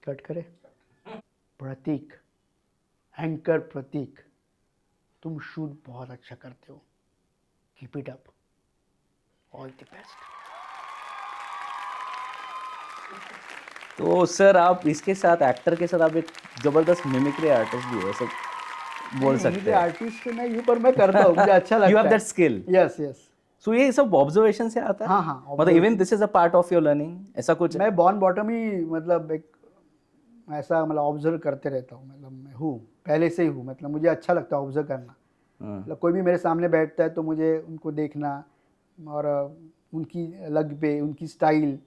S1: कट करे। प्रतीक, एंकर प्रतीक, तुम शूट बहुत अच्छा करते हो, keep it up, all the best.
S2: तो सर आप इसके साथ, एक्टर के साथ आप एक जबरदस्त मिमिक्री आर्टिस्ट भी हो, सब
S1: नहीं
S2: बोल
S1: नहीं
S2: सकते
S1: मिमिक्री
S2: हैं।
S1: आर्टिस्ट नहीं हूँ, पर मैं करता हूँ, मुझे अच्छा
S2: यू हैव
S1: लगता
S2: दैट
S1: है।
S2: Skill,
S1: yes yes.
S2: सो ये सब ऑब्जर्वेशन से आता है,
S1: हाँ हाँ,
S2: मतलब even
S1: observation.
S2: This is a part of your learning, ऐसा कुछ है?
S1: मैं बॉर्न बॉटम ही, मतलब एक ऐसा मतलब ऑब्जर्व करते रहता हूँ, मतलब मैं हूँ पहले से ही हूँ, मतलब मुझे अच्छा लगता है ऑब्जर्व करना। मतलब कोई भी मेरे सामने बैठता है तो मुझे उनको देखना, और उनकी लग पे, उनकी स्टाइल,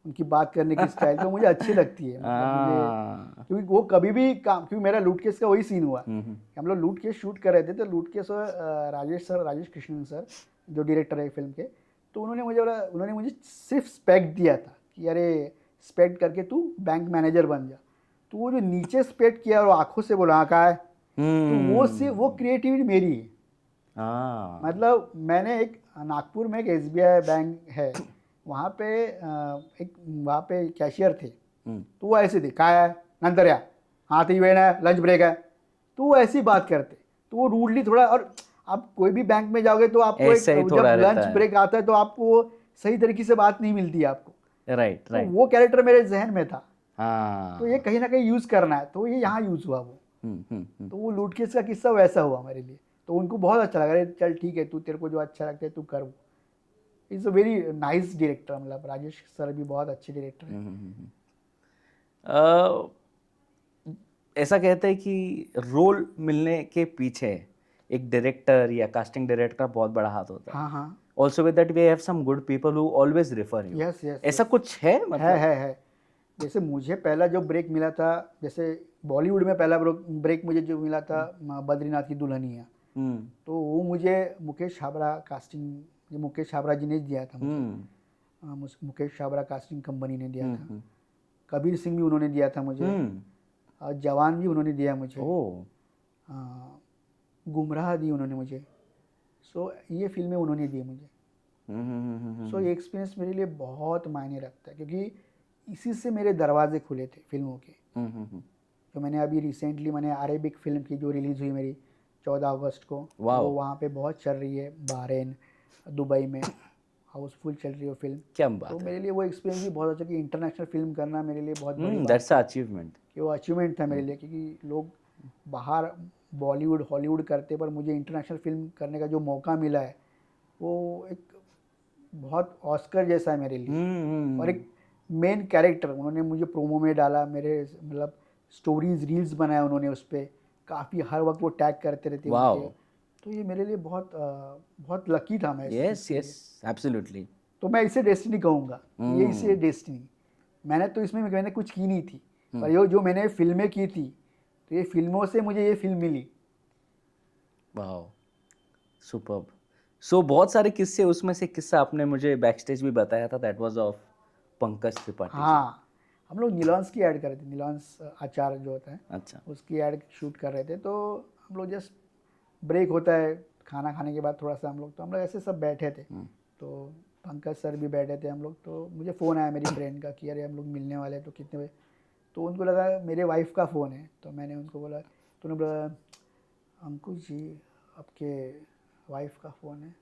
S1: उनकी बात करने की स्टाइल तो मुझे अच्छी लगती है। मतलब मुझे,
S2: हाँ।
S1: क्योंकि वो कभी भी काम, क्योंकि मेरा लूट केस का वही सीन हुआ कि हम लोग लूट केस शूट कर रहे थे, तो लूट case Rajesh sir, Rajesh Krishnan sir जो डायरेक्टर है फिल्म के, तो उन्होंने मुझे बोला, उन्होंने मुझे सिर्फ स्पेक दिया था कि अरे स्पेक्ट करके तू बैंक मैनेजर बन जा। तो वो जो नीचे स्पेक्ट किया और आंखों से बोला हाँ कहा है, तो वो क्रिएटिविटी मेरी है।
S2: हाँ
S1: मतलब मैंने एक नागपुर में एक SBI बैंक है, वहाँ पे एक वहाँ पे कैशियर थे, तो वो ऐसे थे कहा है नंतर या हाँ तो इवेंट है लंच ब्रेक है, तो वो ऐसी बात करते। तो वो रूडली थोड़ा, और आप कोई भी बैंक में जाओगे तो आपको
S2: ऐसे ही
S1: एक
S2: थोड़ा
S1: जब
S2: रहता
S1: लंच
S2: है।
S1: ब्रेक आता है तो आपको सही तरीके से बात नहीं मिलती है आपको।
S2: राइट
S1: तो
S2: राइट।
S1: वो कैरेक्टर मेरे जहन में था,
S2: हाँ
S1: तो ये कहीं ना कहीं यूज़ करना है, तो ये यहाँ यूज़ हुआ वो। तो वो लूट केस का किस्सा वैसा हुआ मेरे लिए, तो उनको बहुत अच्छा लगा, अरे चल ठीक है तू, तेरे को जो अच्छा लगता है तू कर। वो is a very nice director, मतलब राजेश सर भी बहुत अच्छे डायरेक्टर हैं।
S2: ऐसा कहते हैं कि रोल मिलने के पीछे एक डायरेक्टर या कास्टिंग डायरेक्टर का बहुत बड़ा हाथ होता है।
S1: हाँ हाँ,
S2: also with that we have some good people who always refer you.
S1: Yes yes
S2: ऐसा कुछ है मतलब?
S1: है। जैसे मुझे पहला जो ब्रेक मिला था, जैसे बॉलीवुड में पहला ब्रेक मुझे जो मिला था बद्रीनाथ की दुल्हनिया, तो वो मुझे मुकेश छाबड़ा कास्टिंग, जो मुकेश छाबड़ा जी ने दिया था मुझे, मुकेश छाबड़ा कास्टिंग कंपनी ने दिया था। कबीर सिंह भी उन्होंने दिया था मुझे, और जवान भी उन्होंने दिया मुझे,
S2: ओह
S1: गुमराह दी उन्होंने मुझे। सो ये फिल्में उन्होंने दी मुझे। सो ये एक्सपीरियंस मेरे लिए बहुत मायने रखता है, क्योंकि इसी से मेरे दरवाजे खुले थे फिल्मों के। जो मैंने अभी रिसेंटली मैंने अरेबिक फिल्म की जो रिलीज़ हुई मेरी 14 अगस्त को, वो वहाँ पे बहुत चल रही है, बहरीन दुबई में हाउसफुल चल रही है वो फिल्म।
S2: क्या बात
S1: तो
S2: है।
S1: मेरे लिए वो एक्सपीरियंस भी बहुत अच्छा, कि इंटरनेशनल फिल्म करना मेरे लिए बहुत बड़ी बात
S2: दैट्स अचीवमेंट।
S1: कि वो अचीवमेंट था मेरे लिए, क्योंकि लोग बाहर बॉलीवुड हॉलीवुड करते, पर मुझे इंटरनेशनल फिल्म करने का जो मौका मिला है वो एक बहुत ऑस्कर जैसा है मेरे लिए। और एक मेन कैरेक्टर उन्होंने मुझे प्रोमो में डाला, मेरे मतलब स्टोरीज रील्स बनाए उन्होंने उस पर, काफ़ी हर वक्त वो टैग करते रहते उनके। तो ये मेरे लिए बहुत बहुत लकी था मैं
S2: यस यस एब्सोल्युटली।
S1: तो मैं इसे डेस्टिनी कहूँगा, ये इसे डेस्टिनी। मैंने कुछ की नहीं थी, पर ये जो मैंने फिल्में की थी, तो ये फिल्मों से मुझे ये फिल्म मिली।
S2: वाह सुपर्ब। सो बहुत सारे किस्से, उसमें से किस्सा आपने मुझे बैक स्टेज भी बताया था, that was of Pankaj Tripathi.
S1: हाँ, हम लोग नीलॉन्स की ऐड कर रहे थे, नीलॉन्स अचार जो होता है
S2: अच्छा।
S1: उसकी ऐड शूट कर रहे थे। तो हम लोग जस्ट ब्रेक होता है खाना खाने के बाद थोड़ा सा, हम लोग ऐसे सब बैठे थे, तो पंकज सर भी बैठे थे हम लोग। तो मुझे फ़ोन आया मेरी फ्रेंड का कि अरे हम लोग मिलने वाले हैं, तो कितने बजे। तो उनको लगा मेरे वाइफ का फ़ोन है, तो मैंने उनको बोला, तो उन्होंने बोला अंकुश जी आपके वाइफ का फ़ोन है।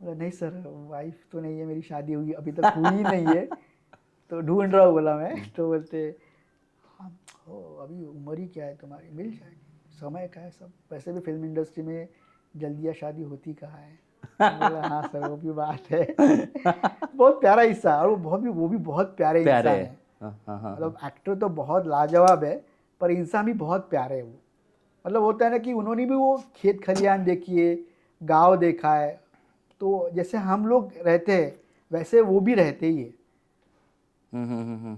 S1: बोला नहीं सर वाइफ तो नहीं है, मेरी शादी हुई अभी तक हुई ही नहीं है, तो ढूंढ रहा हूँ बोला मैं। तो बोलते हाँ हो अभी उम्र ही क्या है तुम्हारी, मिल जाएगी, समय का है सब, वैसे भी फिल्म इंडस्ट्री में जल्दी या शादी होती कहाँ है। बोला हाँ सर वो भी बात है। बहुत प्यारा हिस्सा, और वो भी बहुत प्यारे
S2: प्यारे
S1: इंसान है।
S2: हाँ।
S1: मतलब एक्टर तो बहुत लाजवाब है, पर इंसान भी बहुत प्यारे है वो। मतलब होता है ना कि उन्होंने भी वो खेत खलियान देखी है, गाँव देखा है, तो जैसे हम लोग रहते हैं वैसे वो भी रहते ही है।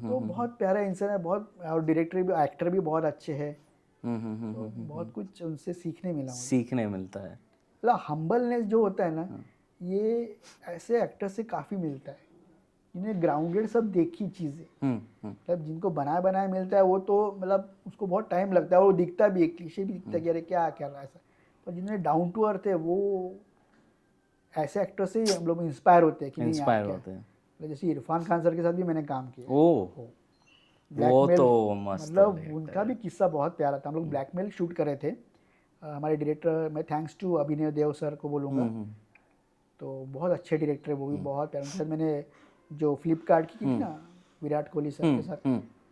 S1: तो बहुत प्यारा इंसान है, बहुत, और डायरेक्टर भी एक्टर भी बहुत अच्छे हैं। तो बहुत कुछ उनसे सीखने मिला मुझे।
S2: सीखने मिलता है।
S1: मतलब हम्बलनेस जो होता है ना, ये ऐसे एक्टर से काफ़ी मिलता है, जिन्हें ग्राउंडेड सब देखी चीज़ें। मतलब जिनको बनाया बनाया मिलता है वो तो मतलब उसको बहुत टाइम लगता है, वो दिखता भी एक क्लीशे भी दिखता है कि अरे क्या क्या रहा है ऐसा। पर जिन्हें डाउन टू अर्थ है वो ऐसे एक्टर से ही हम लोग इंस्पायर होते हैं कि नहीं यार
S2: इंस्पायर
S1: क्या।
S2: होते हैं।
S1: जैसे इरफान खान सर के साथ भी मैंने काम किया।
S2: ओह वो
S1: ब्लैकमेल,
S2: तो मस्त
S1: मतलब उनका भी किस्सा बहुत प्यारा था। हम लोग ब्लैकमेल शूट कर रहे थे, हमारे डायरेक्टर, मैं थैंक्स टू अभिनय देव सर को बोलूँगा, तो बहुत अच्छे डायरेक्टर है वो भी, बहुत प्यारे। उनके साथ मैंने जो फ्लिपकार्ट की थी ना विराट कोहली सर के साथ,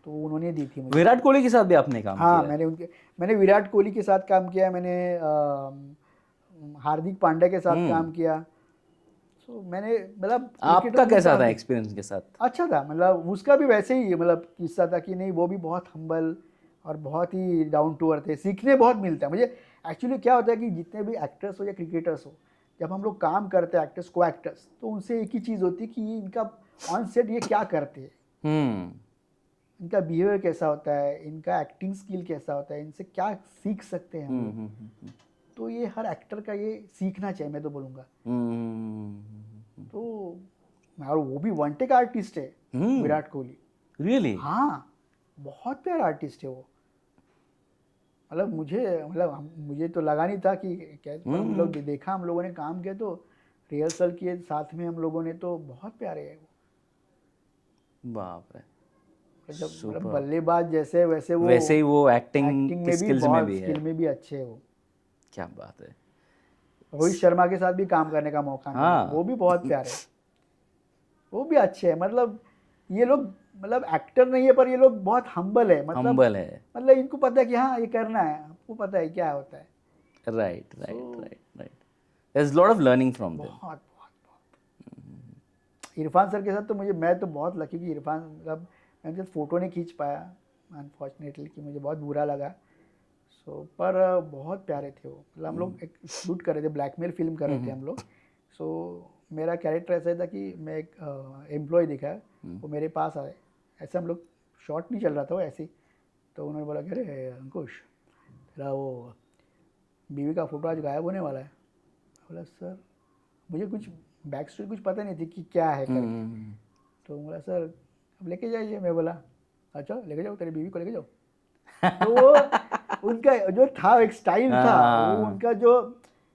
S1: तो उन्होंने दी थी मुझे।
S2: विराट कोहली के साथ भी आपने काम
S1: हाँ
S2: किया?
S1: मैंने विराट कोहली के साथ काम किया, मैंने हार्दिक पांड्या के साथ काम किया। सो मैंने मतलब
S2: आपका कैसा था एक्सपीरियंस के साथ?
S1: अच्छा था, मतलब उसका भी वैसे ही मतलब किस्सा था कि नहीं, वो भी बहुत हम्बल और बहुत ही डाउन टू अर्थ है, सीखने बहुत मिलता है मुझे। एक्चुअली क्या होता है कि जितने भी एक्टर्स हो या क्रिकेटर्स हो, जब हम लोग काम करते हैं एक्टर्स को एक्टर्स, तो उनसे एक ही चीज़ होती है कि इनका ऑन सेट ये क्या करते हैं, इनका बिहेवियर कैसा होता है, इनका एक्टिंग स्किल कैसा होता है, इनसे क्या सीख सकते हैं हम लोग। तो ये हर एक्टर का ये सीखना चाहिए, मैं तो बोलूँगा। तो और वो भी वन टेक आर्टिस्ट है विराट कोहली।
S2: रियली?
S1: हाँ, बहुत प्यारा आर्टिस्ट है वो। मतलब मुझे तो लगा नहीं था कि क्या, पर हम लोग देखा, हम लोगों ने काम किया तो रिहर्सल किए साथ में हम लोगों ने, तो बहुत प्यारे है वो।
S2: बाप रे,
S1: जब मतलब
S2: सुपर।
S1: बल्लेबाज जैसे वैसे वो
S2: वैसे ही वो एक्टिंग
S1: एक्टिंग
S2: की
S1: में भी
S2: स्किल्स में
S1: बहुत,
S2: भी है।
S1: स्किल में भी अच्छे है वो।
S2: क्या बात है।
S1: रोहित शर्मा के साथ भी काम करने का मौका मिला,
S2: हाँ।
S1: वो भी बहुत प्यारे है, वो भी अच्छे हैं। मतलब ये लोग मतलब एक्टर नहीं है, पर ये लोग बहुत हम्बल है।
S2: हम्बल है।
S1: मतलब इनको पता है कि हाँ ये करना है, आपको पता है क्या होता है।
S2: Right
S1: so
S2: right right right. There is lot of learning from them.
S1: बहुत बहुत बहुत इरफान सर के साथ तो मैं तो बहुत लकी कि इरफान, मतलब मैं उनके साथ फ़ोटो नहीं खींच पाया अनफॉर्चुनेटली, कि मुझे बहुत बुरा लगा। सो पर बहुत प्यारे थे वो। मतलब हम लोग एक शूट कर रहे थे, ब्लैकमेल फिल्म कर रहे थे हम लोग। सो मेरा कैरेक्टर ऐसा था कि मैं एक एम्प्लॉय दिखा, वो मेरे पास आए, ऐसे हम लोग शॉट नहीं चल रहा था वो ऐसे ही। तो उन्होंने बोला कि अरे अंकुश, तेरा वो बीवी का फ़ोटो आज गायब होने वाला है। बोला सर, मुझे कुछ बैक स्टोरी कुछ पता नहीं थी कि क्या है करके। तो बोला सर अब लेके जाइए। मैं बोला अच्छा लेके जाओ, तेरी बीवी को लेके जाओ। तो वो उनका जो था एक स्टाइल था, वो
S2: हाँ।
S1: उनका जो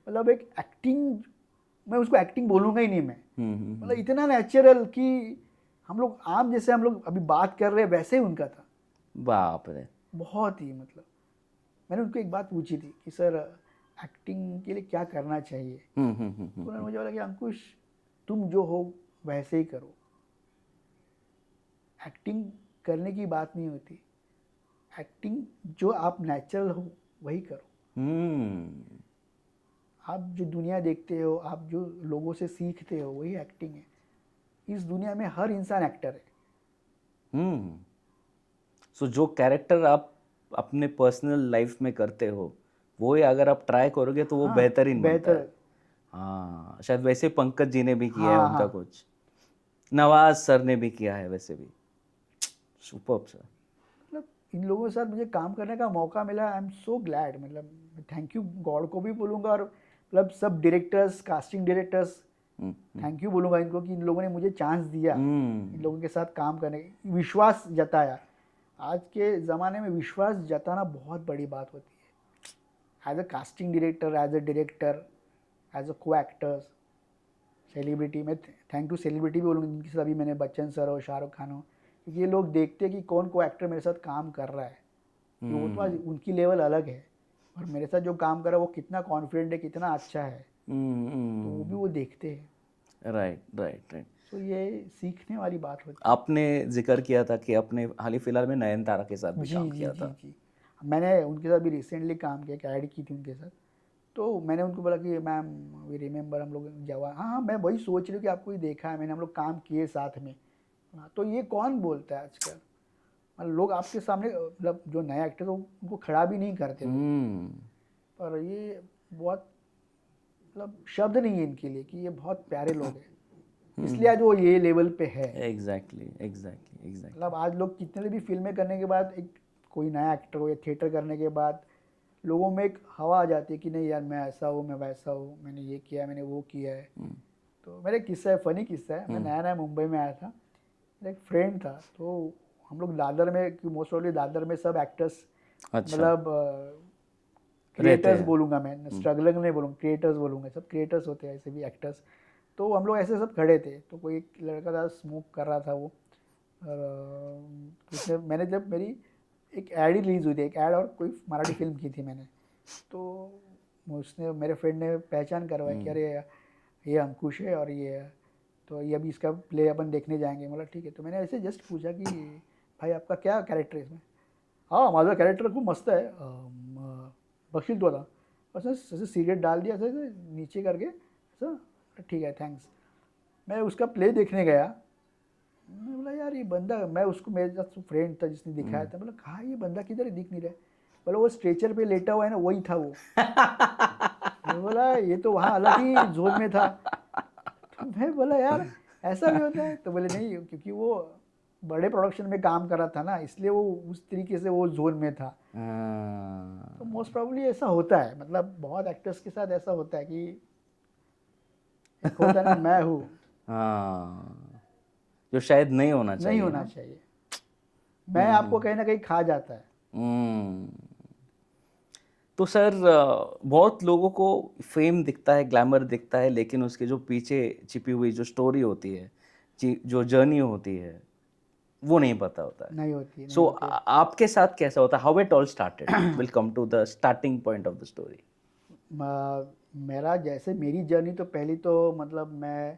S1: मतलब एक एक्टिंग, मैं उसको एक्टिंग बोलूँगा ही नहीं मैं, मतलब इतना नेचुरल कि हम लोग आम जैसे हम लोग अभी बात कर रहे हैं वैसे ही उनका था।
S2: बाप रे।
S1: बहुत ही मतलब मैंने उनको एक बात पूछी थी कि सर एक्टिंग के लिए क्या करना चाहिए। तो उन्होंने मुझे बोला कि अंकुश तुम जो हो वैसे ही करो, एक्टिंग करने की बात नहीं होती, एक्टिंग जो आप नेचुरल हो वही करो। आप जो दुनिया देखते हो, आप जो लोगों से सीखते हो, वही एक्टिंग है। इस दुनिया में हर इंसान एक्टर है।
S2: सो जो कैरेक्टर आप अपने पर्सनल लाइफ में करते हो, वो ही अगर आप ट्राई करोगे तो वो
S1: हाँ
S2: बेहतरीन बनता है।
S1: बेहतर।
S2: हाँ, शायद वैसे पंकज जी ने भी किया है
S1: हाँ
S2: उनका
S1: हाँ,
S2: कुछ, नवाज सर ने भी किया है वैसे भी। Superb sir.
S1: मतलब इन लोगों के साथ मुझे काम करने का मौका मिला, आई एम सो ग्लैड। मतलब थैंक यू गॉड को भी बोलूँगा, और मतलब सब directors, casting directors, thank you बोलूँगा इनको कि इन लोगों ने मुझे चांस दिया, इन लोगों के साथ काम करने का विश्वास जताया। आज के ज़माने में विश्वास जताना बहुत बड़ी बात होती है। As a casting director, as a director, as a co actors, celebrity में थैंक टू सेलिब्रिटी भी बोलूँगा, जिनके साथ अभी मैंने बच्चन सर और शाहरुख खान हो, क्योंकि ये लोग देखते हैं कि कौन को एक्टर मेरे साथ काम कर रहा है, कि वो तो आज उनकी लेवल अलग है, और मेरे साथ जो काम कर रहा है वो कितना कॉन्फिडेंट है, कितना अच्छा है, तो वो भी वो देखते हैं।
S2: Right right right.
S1: सो ये सीखने वाली बात होती है।
S2: आपने जिक्र किया था कि आपने हाल ही फिलहाल में नयनतारा के साथ भी
S1: जी
S2: काम
S1: जी
S2: किया
S1: जी
S2: था।
S1: जी, मैंने उनके साथ भी रिसेंटली काम किया, एक ऐड की थी उनके साथ। तो मैंने उनको बोला कि मैम वी रिमेंबर हम लोग जवान, हाँ हाँ मैं वही सोच रही हूँ कि आपको ही देखा है मैंने, हम लोग काम किए साथ में। हाँ, तो ये कौन बोलता है आजकल, मतलब लोग आपके सामने मतलब जो नया एक्टर हो उनको खड़ा भी नहीं करते लोग। पर ये बहुत मतलब शब्द नहीं है इनके लिए कि ये बहुत प्यारे लोग हैं, इसलिए आज वो ये लेवल पे है।
S2: Exactly exactly exactly.
S1: मतलब आज लोग कितने भी फिल्में करने के बाद, एक कोई नया एक्टर हो या थिएटर करने के बाद, लोगों में एक हवा आ जाती है कि नहीं यार मैं ऐसा हूँ, मैं वैसा हूँ, मैंने ये किया, मैंने वो किया है। तो मेरा एक किस्सा है, फनी किस्सा है। मैं नया नया मुंबई में आया था, मेरा एक फ्रेंड था, तो हम लोग दादर में, कि मोस्ट ऑफली दादर में सब एक्टर्स,
S2: अच्छा।
S1: मतलब
S2: रहते
S1: क्रिएटर्स
S2: हैं।
S1: बोलूँगा मैं, स्ट्रगलर नहीं बोलूँगा, क्रिएटर्स बोलूँगा, सब क्रिएटर्स होते हैं ऐसे भी एक्टर्स। तो हम लोग ऐसे सब खड़े थे, तो कोई एक लड़का था स्मोक कर रहा था वो, और उसने, मैंने जब मेरी एक ऐड ही रिलीज़ हुई थी, एक ऐड और कोई मराठी फिल्म की थी मैंने, तो उसने, मेरे फ्रेंड ने पहचान करवाई कि अरे ये अंकुश है और ये है, तो ये अभी इसका प्ले अपन देखने जाएंगे। बोला ठीक है। तो मैंने ऐसे जस्ट पूछा कि भाई आपका क्या कैरेक्टर है इसमें। हाँ माझा कैरेक्टर खूप मस्त आहे, बघशील तू आता, असं ऐसे सिगरेट डाल दिया ऐसे नीचे करके, ऐसा ठीक है थैंक्स। मैं उसका प्ले देखने गया, मैं बोला यार ये बंदा, मैं उसको, मेरे साथ फ्रेंड था जिसने दिखाया था, बोला कहाँ ये बंदा किधर है, दिख नहीं रहा है। बोला वो स्ट्रेचर पे लेटा हुआ है ना, वही था वो। मैं बोला ये तो वहाँ अलग ही जोन में था। तो मैं बोला यार ऐसा भी होता है, तो बोले नहीं क्योंकि वो बड़े प्रोडक्शन में काम कर रहा था ना, इसलिए वो उस तरीके से वो जोन में था। तो मोस्ट प्रॉब्ली ऐसा होता है, मतलब बहुत एक्टर्स के साथ ऐसा होता है कि एक होता है ना मैं हूँ,
S2: हाँ, जो शायद नहीं होना
S1: नहीं
S2: चाहिए
S1: होना
S2: ना।
S1: चाहिए। मैं आपको कहीं ना कहीं खा जाता है।
S2: तो सर बहुत लोगों को फेम दिखता है, ग्लैमर दिखता है, लेकिन उसके जो पीछे छिपी हुई जो स्टोरी होती है, जो जर्नी होती है, वो नहीं पता होता है।
S1: नहीं होती, नहीं
S2: सो
S1: होती है।
S2: आपके साथ कैसा होता है? How it all started? Will come to the starting point of the story.
S1: मेरा जैसे मेरी जर्नी तो पहली तो मतलब मैं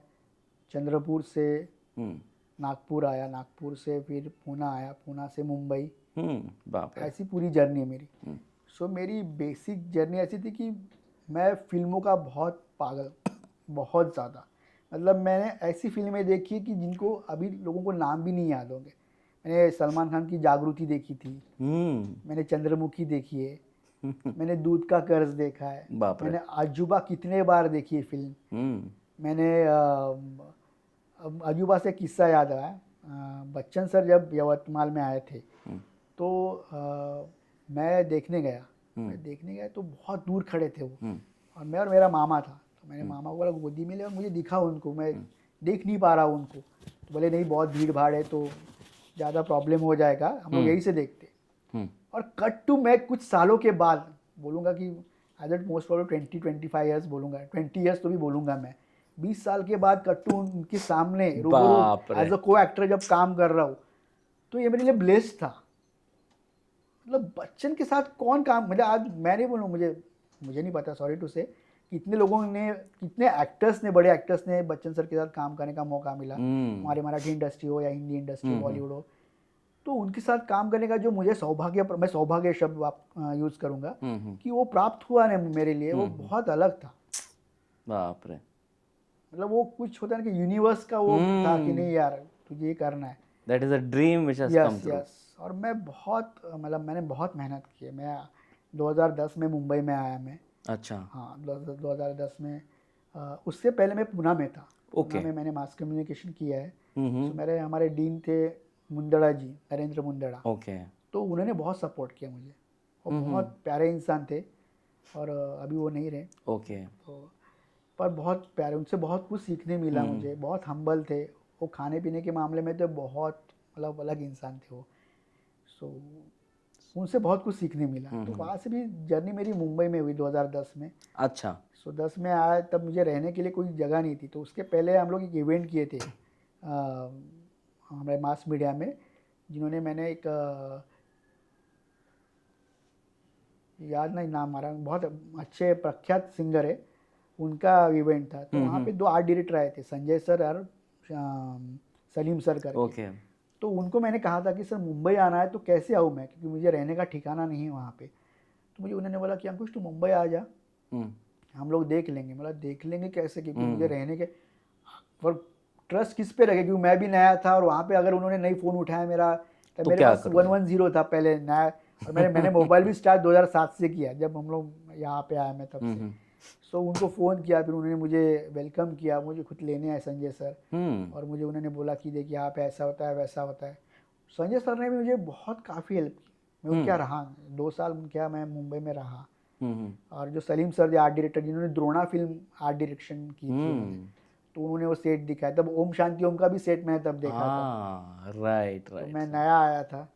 S1: चंद्रपुर से नागपुर आया, नागपुर से फिर पूना आया, पूना से मुंबई,
S2: बाप रे।
S1: ऐसी पूरी जर्नी है मेरी। सो मेरी बेसिक जर्नी ऐसी थी कि मैं फिल्मों का बहुत पागल, बहुत ज़्यादा। मतलब मैंने ऐसी फिल्में देखी कि जिनको अभी लोगों को नाम भी नहीं याद होंगे। मैंने सलमान खान की जागृति देखी थी, मैंने चंद्रमुखी देखी है, मैंने दूध का कर्ज देखा है,
S2: बाप रे।
S1: मैंने अजूबा कितने बार देखी है फिल्म। मैंने अजूबा से किस्सा याद आया। बच्चन सर जब यवतमाल में आए थे तो मैं देखने गया तो बहुत दूर खड़े थे वो, और मैं और मेरा मामा था। तो मैंने मामा को बोला गोदी में ले, और मुझे दिखा उनको, मैं देख नहीं पा रहा हूँ उनको। तो बोले नहीं बहुत भीड़ भाड़ है तो ज़्यादा प्रॉब्लम हो जाएगा, हम लोग यहीं से देखते। और कट टू मैं कुछ सालों के बाद बोलूँगा कि आई दैट मोस्ट प्रॉब्लम 20-25 ईयर्स बोलूँगा, 20 ईयर्स तो भी बोलूँगा मैं। 20 साल के बाद कट टू उनके सामने रूबरू एज अ को एक्टर जब काम कर रहा हूँ, तो ये मेरे लिए ब्लेस्ड था। मतलब बच्चन के साथ कौन काम, मतलब आज मैं नहीं बोलूँ, मुझे नहीं पता, सॉरी टू से, कितने लोगों ने, कितने एक्टर्स ने, बड़े एक्टर्स ने बच्चन सर के साथ काम करने का मौका मिला, हमारे मराठी इंडस्ट्री हो या हिंदी इंडस्ट्री, बॉलीवुड हो। तो उनके साथ काम करने का जो मुझे सौभाग्य, मैं सौभाग्य शब्द यूज़ करूँगा, कि वो प्राप्त हुआ ना मेरे लिए, वो बहुत अलग था।
S2: बाप रे।
S1: मतलब वो कुछ होता है ना कि यूनिवर्स का वो था कि नहीं यार तुझे ये करना है।
S2: That is a dream which has come
S1: yes
S2: true.
S1: Yes. और मैं बहुत, मतलब मैंने बहुत मेहनत की है। मैं 2010 में मुंबई में आया मैं।
S2: अच्छा।
S1: हाँ 2010 में। उससे पहले मैं पूना में था।
S2: ओके।
S1: पूना में मैंने मास कम्युनिकेशन किया है। तो मेरे हमारे डीन थे मुंदड़ा जी, नरेंद्र मुंदड़ा।
S2: ओके।
S1: तो उन्होंने बहुत सपोर्ट किया मुझे, और बहुत प्यारे इंसान थे, और अभी वो नहीं रहे।
S2: ओके।
S1: तो पर बहुत प्यारे, उनसे बहुत कुछ सीखने मिला मुझे। बहुत हम्बल थे वो, खाने पीने के मामले में तो बहुत मतलब अलग इंसान थे वो। सो उनसे बहुत कुछ सीखने मिला। तो वहाँ से भी जर्नी मेरी मुंबई में हुई 2010 में।
S2: अच्छा।
S1: सो 10 में आया, तब मुझे रहने के लिए कोई जगह नहीं थी। तो उसके पहले हम लोग एक इवेंट किए थे हमारे मास मीडिया में, जिन्होंने, मैंने एक याद नहीं नाम आ रहा, बहुत अच्छे प्रख्यात सिंगर है, उनका इवेंट था। तो वहाँ पे 2 आर्ट डायरेक्टर आए थे, संजय सर और सलीम सर करके।
S2: ओके।
S1: तो उनको मैंने कहा था कि सर मुंबई आना है तो कैसे आऊँ मैं, क्योंकि मुझे रहने का ठिकाना नहीं है वहाँ पे। तो मुझे उन्होंने बोला कि अंकुश तू मुंबई आ जा, हम लोग देख लेंगे। मतलब देख लेंगे कैसे, क्योंकि मुझे रहने के, और ट्रस्ट किस पे रखे, क्योंकि मैं भी नया था, और वहाँ पे अगर उन्होंने नहीं फ़ोन उठाया मेरा, तो मेरे पास 110 था पहले नया। और मैंने मोबाइल भी स्टार्ट 2007 से किया, जब हम लोग यहाँ पे आए मैं तब से। सो उनको फ़ोन किया, फिर उन्होंने मुझे वेलकम किया, मुझे खुद लेने आए संजय सर। और मुझे उन्होंने बोला कि देखिए यहाँ पे ऐसा होता है वैसा होता है। संजय सर ने भी मुझे बहुत काफ़ी हेल्प की। मैं उनके यहाँ रहा 2 साल, उनके यहाँ मैं मुंबई में रहा। और जो सलीम सर थे आर्ट डायरेक्टर, जिन्होंने द्रोणा फिल्म आर्ट डायरेक्शन की थी, तो उन्होंने वो सेट दिखाया। तब ओम शांति ओम का भी सेट मैंने तब देखा था।
S2: राइट
S1: तो
S2: राइट।
S1: मैं नया आया था,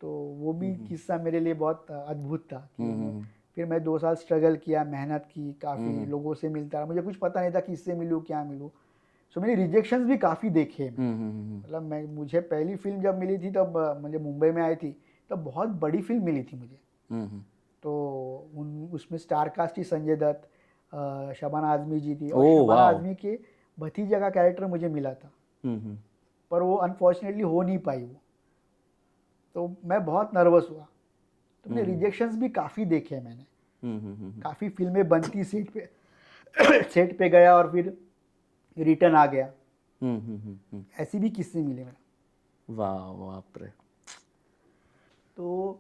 S1: तो वो भी किस्सा मेरे लिए बहुत अद्भुत था कि फिर मैं 2 साल स्ट्रगल किया, मेहनत की, काफ़ी लोगों से मिलता रहा। मुझे कुछ पता नहीं था किससे मिलूँ क्या मिलूँ। सो मैंने रिजेक्शंस भी काफ़ी देखे। मतलब मुझे पहली फिल्म जब मिली थी, तब मुझे मुंबई में आई थी, तब बहुत बड़ी फिल्म मिली थी मुझे। तो उसमें स्टार कास्ट ही संजय दत्त, शबाना आजमी जी थी, और शबाना आजमी के भतीजा का कैरेक्टर मुझे मिला था, पर वो अनफॉर्चुनेटली हो नहीं पाई वो। तो मैं बहुत नर्वस हुआ। तो मैंने रिजेक्शंस भी काफ़ी देखे मैंने। काफ़ी फिल्में बनती सेट पे सेट पे गया और फिर रिटर्न आ गया। ऐसी भी किस्से मिले मेरे।
S2: वाह बाप रे।
S1: तो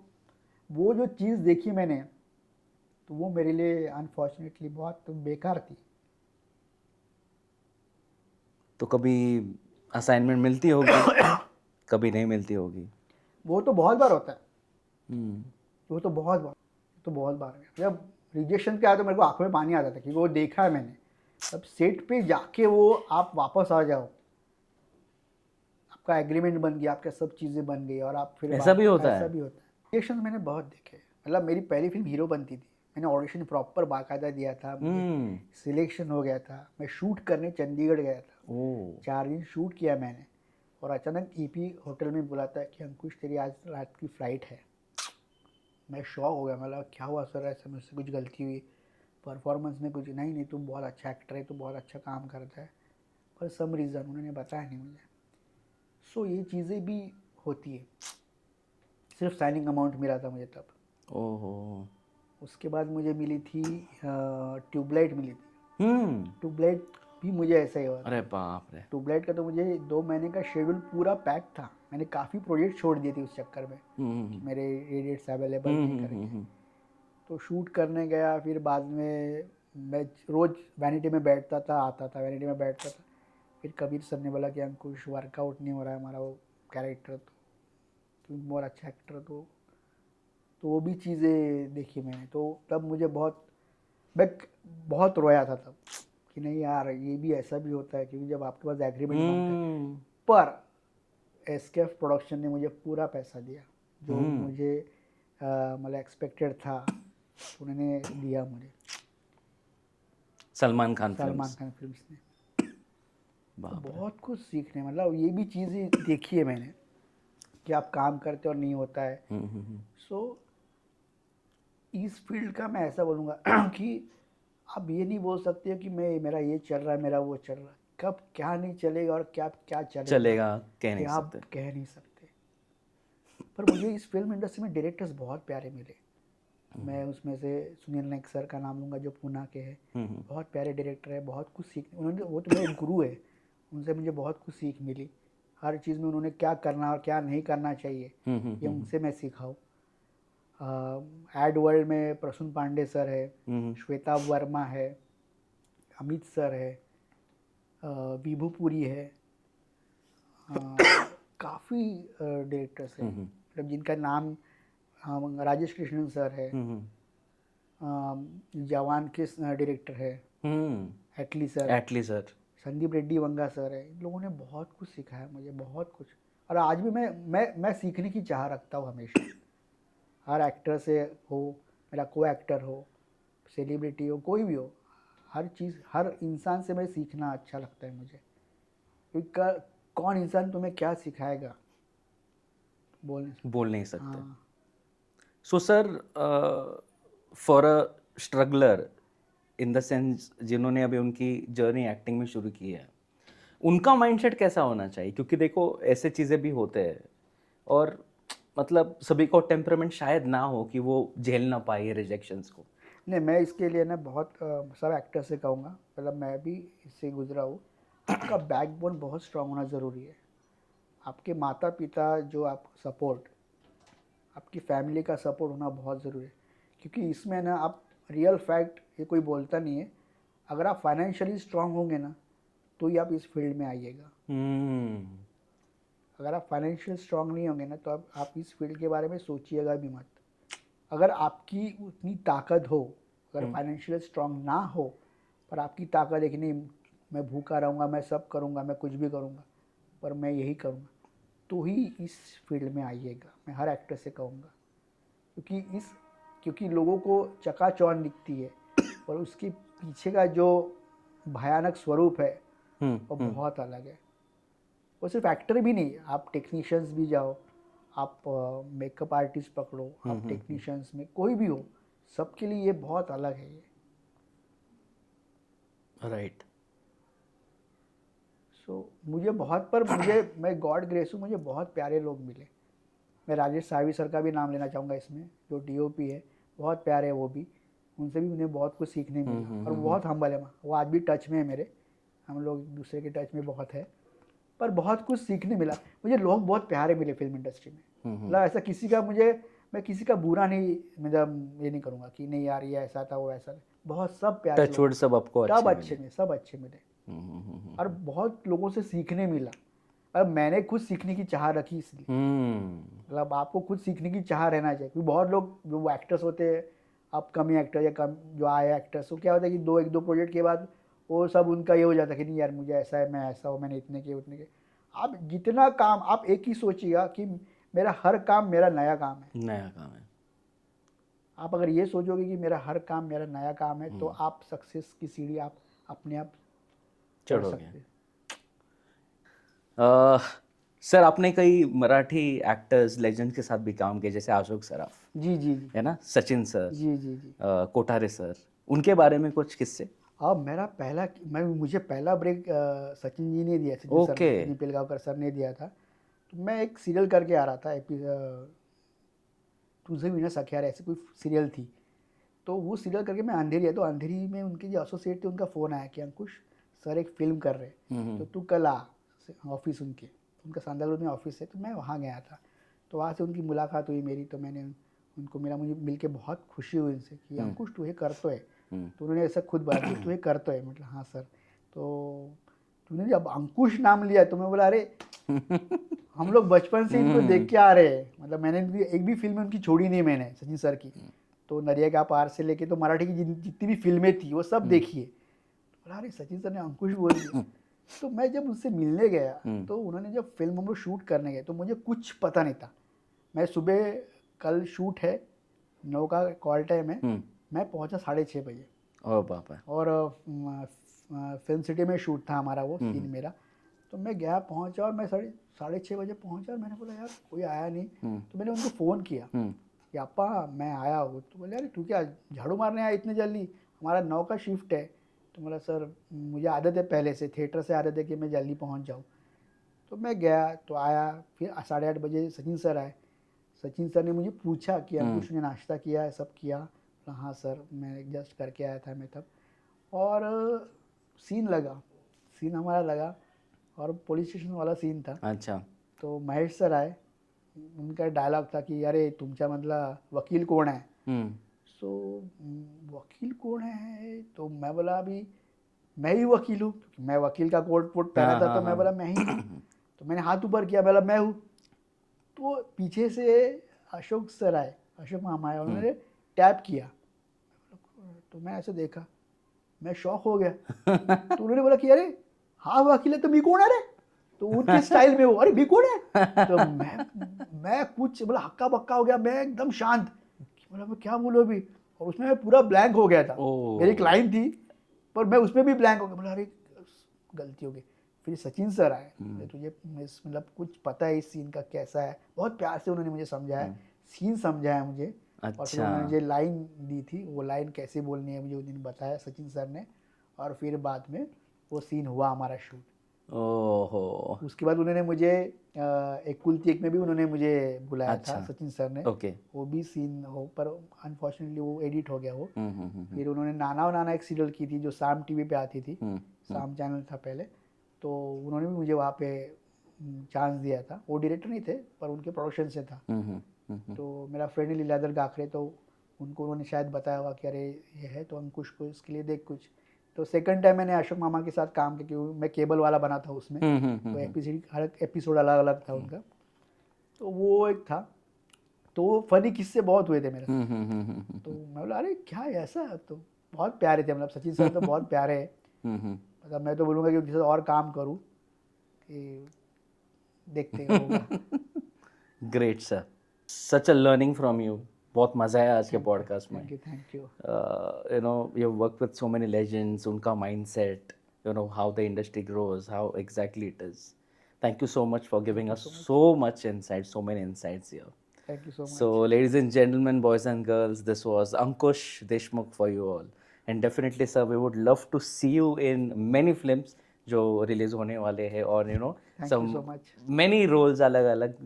S1: वो जो चीज़ देखी मैंने, तो वो मेरे लिए अनफॉर्चुनेटली बहुत बेकार थी।
S2: तो कभी असाइनमेंट मिलती होगी, कभी नहीं मिलती होगी।
S1: वो तो बहुत बार होता है। वो तो बहुत बार जब रिजेक्शन के आया तो मेरे को आंखों में पानी आता था, क्योंकि वो देखा है मैंने। तब सेट पे जाके वो आप वापस आ जाओ, आपका आपका एग्रीमेंट बन गया, आपका सब चीज़ें बन गई और आप फिर
S2: ऐसा भी होता
S1: ऐसा
S2: है?
S1: भी होता है। रिएक्शन मैंने बहुत देखे, मतलब मेरी पहली फिल्म हीरो बनती थी, मैंने ऑडिशन प्रॉपर बाकायदा दिया था, मुझे
S2: हम्म।
S1: सिलेक्शन हो गया था, मैं शूट करने चंडीगढ़ गया था,
S2: ओ
S1: 4 दिन शूट किया मैंने, और अचानक ईपी होटल में बुलाता है कि अंकुश तेरी आज रात की फ़्लाइट है। मैं शॉक हो गया, मतलब क्या हुआ सर, ऐसा मुझसे कुछ गलती हुई परफॉर्मेंस में कुछ? नहीं नहीं, तुम बहुत अच्छा एक्टर है, तू बहुत अच्छा काम करता है, पर सम रीज़न उन्होंने बताया नहीं मुझे। सो ये चीज़ें भी होती है। सिर्फ साइनिंग अमाउंट मिला था मुझे तब।
S2: ओहो।
S1: उसके बाद मुझे मिली थी ट्यूबलाइट मिली थी।
S2: हम्म।
S1: ट्यूबलाइट भी मुझे ऐसा ही हुआ था।
S2: अरे बाप रे।
S1: ट्यूबलाइट का तो मुझे 2 महीने का शेड्यूल पूरा पैक था, मैंने काफ़ी प्रोजेक्ट छोड़ दिए थे उस चक्कर में कि
S2: हम्म
S1: मेरे डेट्स अवेलेबल
S2: हम्म
S1: नहीं
S2: हम्म
S1: करके।
S2: हम्म
S1: तो शूट करने गया, फिर बाद में मैं रोज़ वैनिटी में बैठता था, आता था, वैनिटी में बैठता था। फिर कबीर सर ने बोला कि अंकुश वर्कआउट नहीं हो रहा है हमारा वो कैरेक्टर, तो तुम बहुत अच्छा एक्टर हो। तो वो भी चीज़ें देखी मैंने, तो तब मुझे मैं बहुत रोया था तब कि नहीं यार, ये भी ऐसा भी होता है, क्योंकि जब आपके पास एग्रीमेंट बनता है।
S2: हम्म
S1: पर एसकेएफ प्रोडक्शन ने मुझे पूरा पैसा दिया जो
S2: हम्म।
S1: मुझे मतलब एक्सपेक्टेड था, उन्होंने दिया मुझे,
S2: सलमान खान
S1: सलमान
S2: फिल्म्स।
S1: खान फिल्म्स ने। तो
S2: बाप रे।
S1: बहुत कुछ सीखने, मतलब ये भी चीज़ें देखी है मैंने कि आप काम करते और नहीं होता है। सो इस फील्ड का मैं ऐसा बोलूँगा कि आप ये नहीं बोल सकते हो कि मेरा ये चल रहा है, मेरा वो चल रहा है, कब क्या नहीं चलेगा और क्या क्या चलेगा,
S2: चलेगा कह नहीं
S1: ये आप
S2: सकते।
S1: कह नहीं सकते। पर मुझे इस फिल्म इंडस्ट्री में डायरेक्टर्स बहुत प्यारे मिले। मैं उसमें से सुनील नाइक सर का नाम लूँगा जो पूना के हैं, बहुत प्यारे डायरेक्टर है, बहुत कुछ सीख, उन्होंने, वो तो मेरे गुरु है, उनसे मुझे बहुत कुछ सीख मिली। हर चीज़ में उन्होंने क्या करना और क्या नहीं करना चाहिए ये उनसे मैं सीखा हूँ। एड वर्ल्ड में प्रसून पांडे सर है, श्वेता वर्मा है, अमित सर है, विभू पुरी है, काफ़ी डायरेक्टर्स हैं, मतलब जिनका नाम, राजेश कृष्णन सर है, जवान के डायरेक्टर है एटली सर,
S2: एटली सर।
S1: संदीप रेड्डी वंगा सर है। इन लोगों ने बहुत कुछ सिखाया मुझे, बहुत कुछ। और आज भी मैं सीखने की चाह रखता हूँ हमेशा, हर एक्टर से हो, मेरा को एक्टर हो, सेलिब्रिटी हो, कोई भी हो, हर चीज़, हर इंसान से मैं सीखना अच्छा लगता है मुझे, क्योंकि कौन इंसान तुम्हें क्या सिखाएगा
S2: बोल नहीं सकते।
S1: हाँ।
S2: So sir, for a struggler in the sense जिन्होंने अभी उनकी जर्नी एक्टिंग में शुरू की है, उनका माइंडसेट कैसा होना चाहिए? क्योंकि देखो ऐसे चीज़ें भी होते हैं और मतलब सभी को टेम्परामेंट शायद ना हो कि वो झेल ना पाए रिजेक्शंस को।
S1: नहीं, मैं इसके लिए ना बहुत सब एक्टर से कहूँगा, मतलब मैं भी इससे गुजरा हूँ, आपका बैकबोन बहुत स्ट्रांग होना ज़रूरी है। आपके माता पिता जो आपको सपोर्ट, आपकी फैमिली का सपोर्ट होना बहुत ज़रूरी है, क्योंकि इसमें ना आप रियल फैक्ट, ये कोई बोलता नहीं है, अगर आप फाइनेंशियली स्ट्रांग होंगे ना तो ही आप इस फील्ड में आइएगा। अगर आप फाइनेंशियल स्ट्रांग नहीं होंगे ना तो आप इस फील्ड के बारे में सोचिएगा भी मत। अगर आपकी उतनी ताकत हो, अगर फाइनेंशियल स्ट्रांग ना हो, पर आपकी ताकत है कि नहीं मैं भूखा रहूँगा, मैं सब करूँगा, मैं कुछ भी करूँगा, पर मैं यही करूँगा, तो ही इस फील्ड में आइएगा, मैं हर एक्टर से कहूँगा। क्योंकि लोगों को चकाचौंध दिखती है, पर उसके पीछे का जो भयानक स्वरूप है वो बहुत अलग है। वो सिर्फ एक्टर भी नहीं, आप टेक्नीशियंस भी जाओ, आप मेकअप आर्टिस्ट पकड़ो, आप टेक्नीशियंस में कोई भी हो, सबके लिए ये बहुत अलग है ये।
S2: राइट।
S1: सो मुझे बहुत, पर मैं गॉड ग्रेस हूँ, मुझे बहुत प्यारे लोग मिले। मैं राजेश साहवी सर का भी नाम लेना चाहूँगा इसमें, जो डीओपी है, बहुत प्यारे है वो भी, उनसे भी मुझे बहुत कुछ सीखने मिला, और वो बहुत हम्बल है, वो आज भी टच में है मेरे, हम लोग एक दूसरे के टच में बहुत है, पर बहुत कुछ सीखने मिला मुझे। लोग बहुत प्यारे मिले फिल्म इंडस्ट्री में, मतलब ऐसा किसी का मैं किसी का बुरा नहीं, मतलब ये नहीं करूँगा कि नहीं यार ये ऐसा था वो ऐसा था, बहुत सब प्यारे लोग,
S2: टचवुड सब आपको
S1: सब
S2: अच्छे
S1: अच्छे
S2: मिले।
S1: मिले, सब अच्छे मिले, और बहुत लोगों से सीखने मिला। और मैंने खुद सीखने की चाह रखी इसलिए, मतलब आपको खुद सीखने की चाह रहना चाहिए, क्योंकि बहुत लोग जो वो एक्टर्स होते हैं, अपकमिंग एक्टर या कम जो आए एक्टर्स, वो क्या होता है कि एक दो प्रोजेक्ट के बाद वो सब उनका ये हो जाता है कि नहीं यार मुझे ऐसा है, मैं ऐसा हूँ, मैंने इतने किए उतने किए। आप जितना काम, आप एक ही सोचिएगा कि मेरा हर काम मेरा नया काम है।
S2: नया काम है।
S1: आप अगर ये सोचोगे कि मेरा हर काम मेरा नया काम है, तो आप सक्सेस की सीढ़ी आप अपने आप चढ़
S2: चढ़ोगे।
S1: सकते हैं।
S2: सर आपने कई मराठी एक्टर्स लेजेंड के साथ भी काम किया, जैसे अशोक सराफ,
S1: जी जी जी
S2: है ना, सचिन सर,
S1: जी जी जी।
S2: कोठारे सर, उनके बारे में कुछ किस्से?
S1: अब मुझे पहला ब्रेक सचिन जी ने दिया, सचिन सर
S2: ओके।
S1: ने, सचिन पिलगांवकर सर ने दिया था। तो मैं एक सीरियल करके आ रहा था, तुझे भी ना सखियारे, ऐसी कोई सीरियल थी। तो वो सीरियल करके मैं अंधेरी है, तो अंधेरी में उनके जो एसोसिएट थे उनका फ़ोन आया कि अंकुश सर एक फ़िल्म कर रहे हैं, तो तू कल आ ऑफिस उनका सांदालूर में ऑफिस है। तो मैं वहाँ गया था, तो वहाँ से उनकी मुलाकात हुई मेरी। तो मैंने उनको मुझे मिल के बहुत खुशी हुई उनसे कि अंकुश तू ये कर तो है। तो उन्होंने ऐसा खुद बोला कि तू ये कर तो है। मतलब हाँ सर। तो तूने जब अंकुश नाम लिया तो मैं बोला अरे हम लोग बचपन से इनको देख के आ रहे हैं। मतलब मैंने एक भी फिल्म उनकी छोड़ी नहीं मैंने, सचिन सर की। तो नरिया का पार से लेके तो मराठी की जितनी भी फिल्में थी वो सब देखिए। बोला अरे सचिन सर ने अंकुश बोल दिया। तो मैं जब उससे मिलने गया तो उन्होंने जब फिल्म हम लोग शूट करने गए तो मुझे कुछ पता नहीं था। मैं सुबह, कल शूट है 9 का कॉल टाइम है, मैं पहुंचा 6:30 बजे।
S2: ओ बाप रे।
S1: और फिल्म सिटी में शूट था हमारा, वो सीन मेरा। तो मैं गया, पहुंचा, और मैं 6:30 बजे पहुंचा। और मैंने बोला यार कोई आया नहीं। तो मैंने उनको फ़ोन किया कि अप्पा मैं आया हूँ। तो बोले अरे तू क्या झाड़ू मारने आया इतने जल्दी, हमारा 9 का शिफ्ट है। तो बोला सर मुझे आदत है, पहले से थिएटर से आदत है कि मैं जल्दी पहुँच जाऊँ। तो मैं गया, तो आया, फिर 8:30 बजे सचिन सर आए। सचिन सर ने मुझे पूछा कि अंकुश ने नाश्ता किया है, सब किया? हाँ सर मैं जस्ट करके आया था मैं तब। और सीन हमारा लगा, और पुलिस स्टेशन वाला सीन था।
S2: अच्छा।
S1: तो महेश सर आए, उनका डायलॉग था कि अरे तुमचा मधला वकील कोण है? सो वकील कौन है? तो मैं बोला अभी मैं ही वकील हूँ, क्योंकि मैं वकील का कोट वोट पहना था। तो मैं बोला मैं ही हूँ। तो मैंने हाथ ऊपर किया, बोला मैं हूँ। तो पीछे से अशोक सर आए, अशोक मामा आए, उन्होंने टैप किया। तो मैं ऐसे देखा, मैं शॉक हो गया। तो उन्होंने बोला कि अरे हाँ वकील है तो मी कौन है रे? तो उनके स्टाइल में वो अरे मी कौन है? तो मैं कुछ बोला हक्का बक्का हो गया, मैं एकदम शांत। बोला मैं क्या बोलूँ अभी? और उसमें मैं पूरा ब्लैंक हो गया था। मेरी एक लाइन थी पर मैं उसमें भी ब्लैंक हो गया। बोला अरे गलती हो गई। फिर सचिन सर आए, तुझे मतलब कुछ पता है इस सीन का कैसा है? बहुत प्यार से उन्होंने मुझे समझाया, सीन समझाया मुझे। और फिर उन्होंने मुझे लाइन दी थी, वो लाइन कैसे बोलनी है मुझे उन्होंने बताया सचिन सर ने। और फिर बाद में वो सीन हुआ हमारा शूट।
S2: ओहो।
S1: उसके बाद उन्होंने मुझे एक कुलती एक में भी उन्होंने मुझे बुलाया था सचिन सर ने।
S2: ओके।
S1: वो भी सीन हो, पर अनफॉर्चुनेटली वो एडिट हो गया वो। फिर उन्होंने नाना नाना एक सीरियल की थी जो शाम टीवी पे आती थी, शाम चैनल था पहले। तो उन्होंने भी मुझे वहाँ पे चांस दिया था। वो डायरेक्टर नहीं थे पर उनके प्रोडक्शन से था। तो मेरा फ्रेंड लीलाधर गाखरे, तो उनको उन्होंने शायद बताया होगा कि अरे ये है तो अंकुश को इसके लिए देख कुछ। तो सेकंड टाइम मैंने अशोक मामा के साथ काम किया, क्योंकि मैं केबल वाला बना था उसमें। तो हर एपिसोड अलग अलग था उनका। तो वो एक था। तो फनी किस्से बहुत हुए थे मेरे साथ। तो मैं बोला अरे क्या है ऐसा? तो बहुत प्यारे थे, मतलब सचिन सर तो बहुत प्यारे हैं। मतलब मैं तो बोलूँगा कि उनके साथ और काम करूँ, कि देखते होगा।
S2: Great sir, such a learning from you. बहुत मजा आया आज के पॉडकास्ट में।
S1: Thank you.
S2: You know you work with so many legends, उनका mindset, you know how the industry grows, how exactly it is. Thank you so much for giving us so much insight, so many insights here.
S1: Thank you so much.
S2: So, ladies and gentlemen, boys and girls, this was Ankush Deshmukh for you all. And definitely, sir, we would love to see you in many films जो release होने वाले हैं, और you know
S1: Thank you so much.
S2: many roles अलग अलग.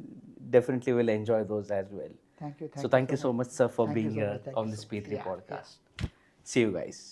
S2: Definitely will enjoy those as well.
S1: Thank you.
S2: So thank you so much, sir, for
S1: Thank you
S2: being
S1: so
S2: here
S1: much. Thank
S2: on
S1: you
S2: this
S1: so much.
S2: P3
S1: Yeah,
S2: podcast. See you guys.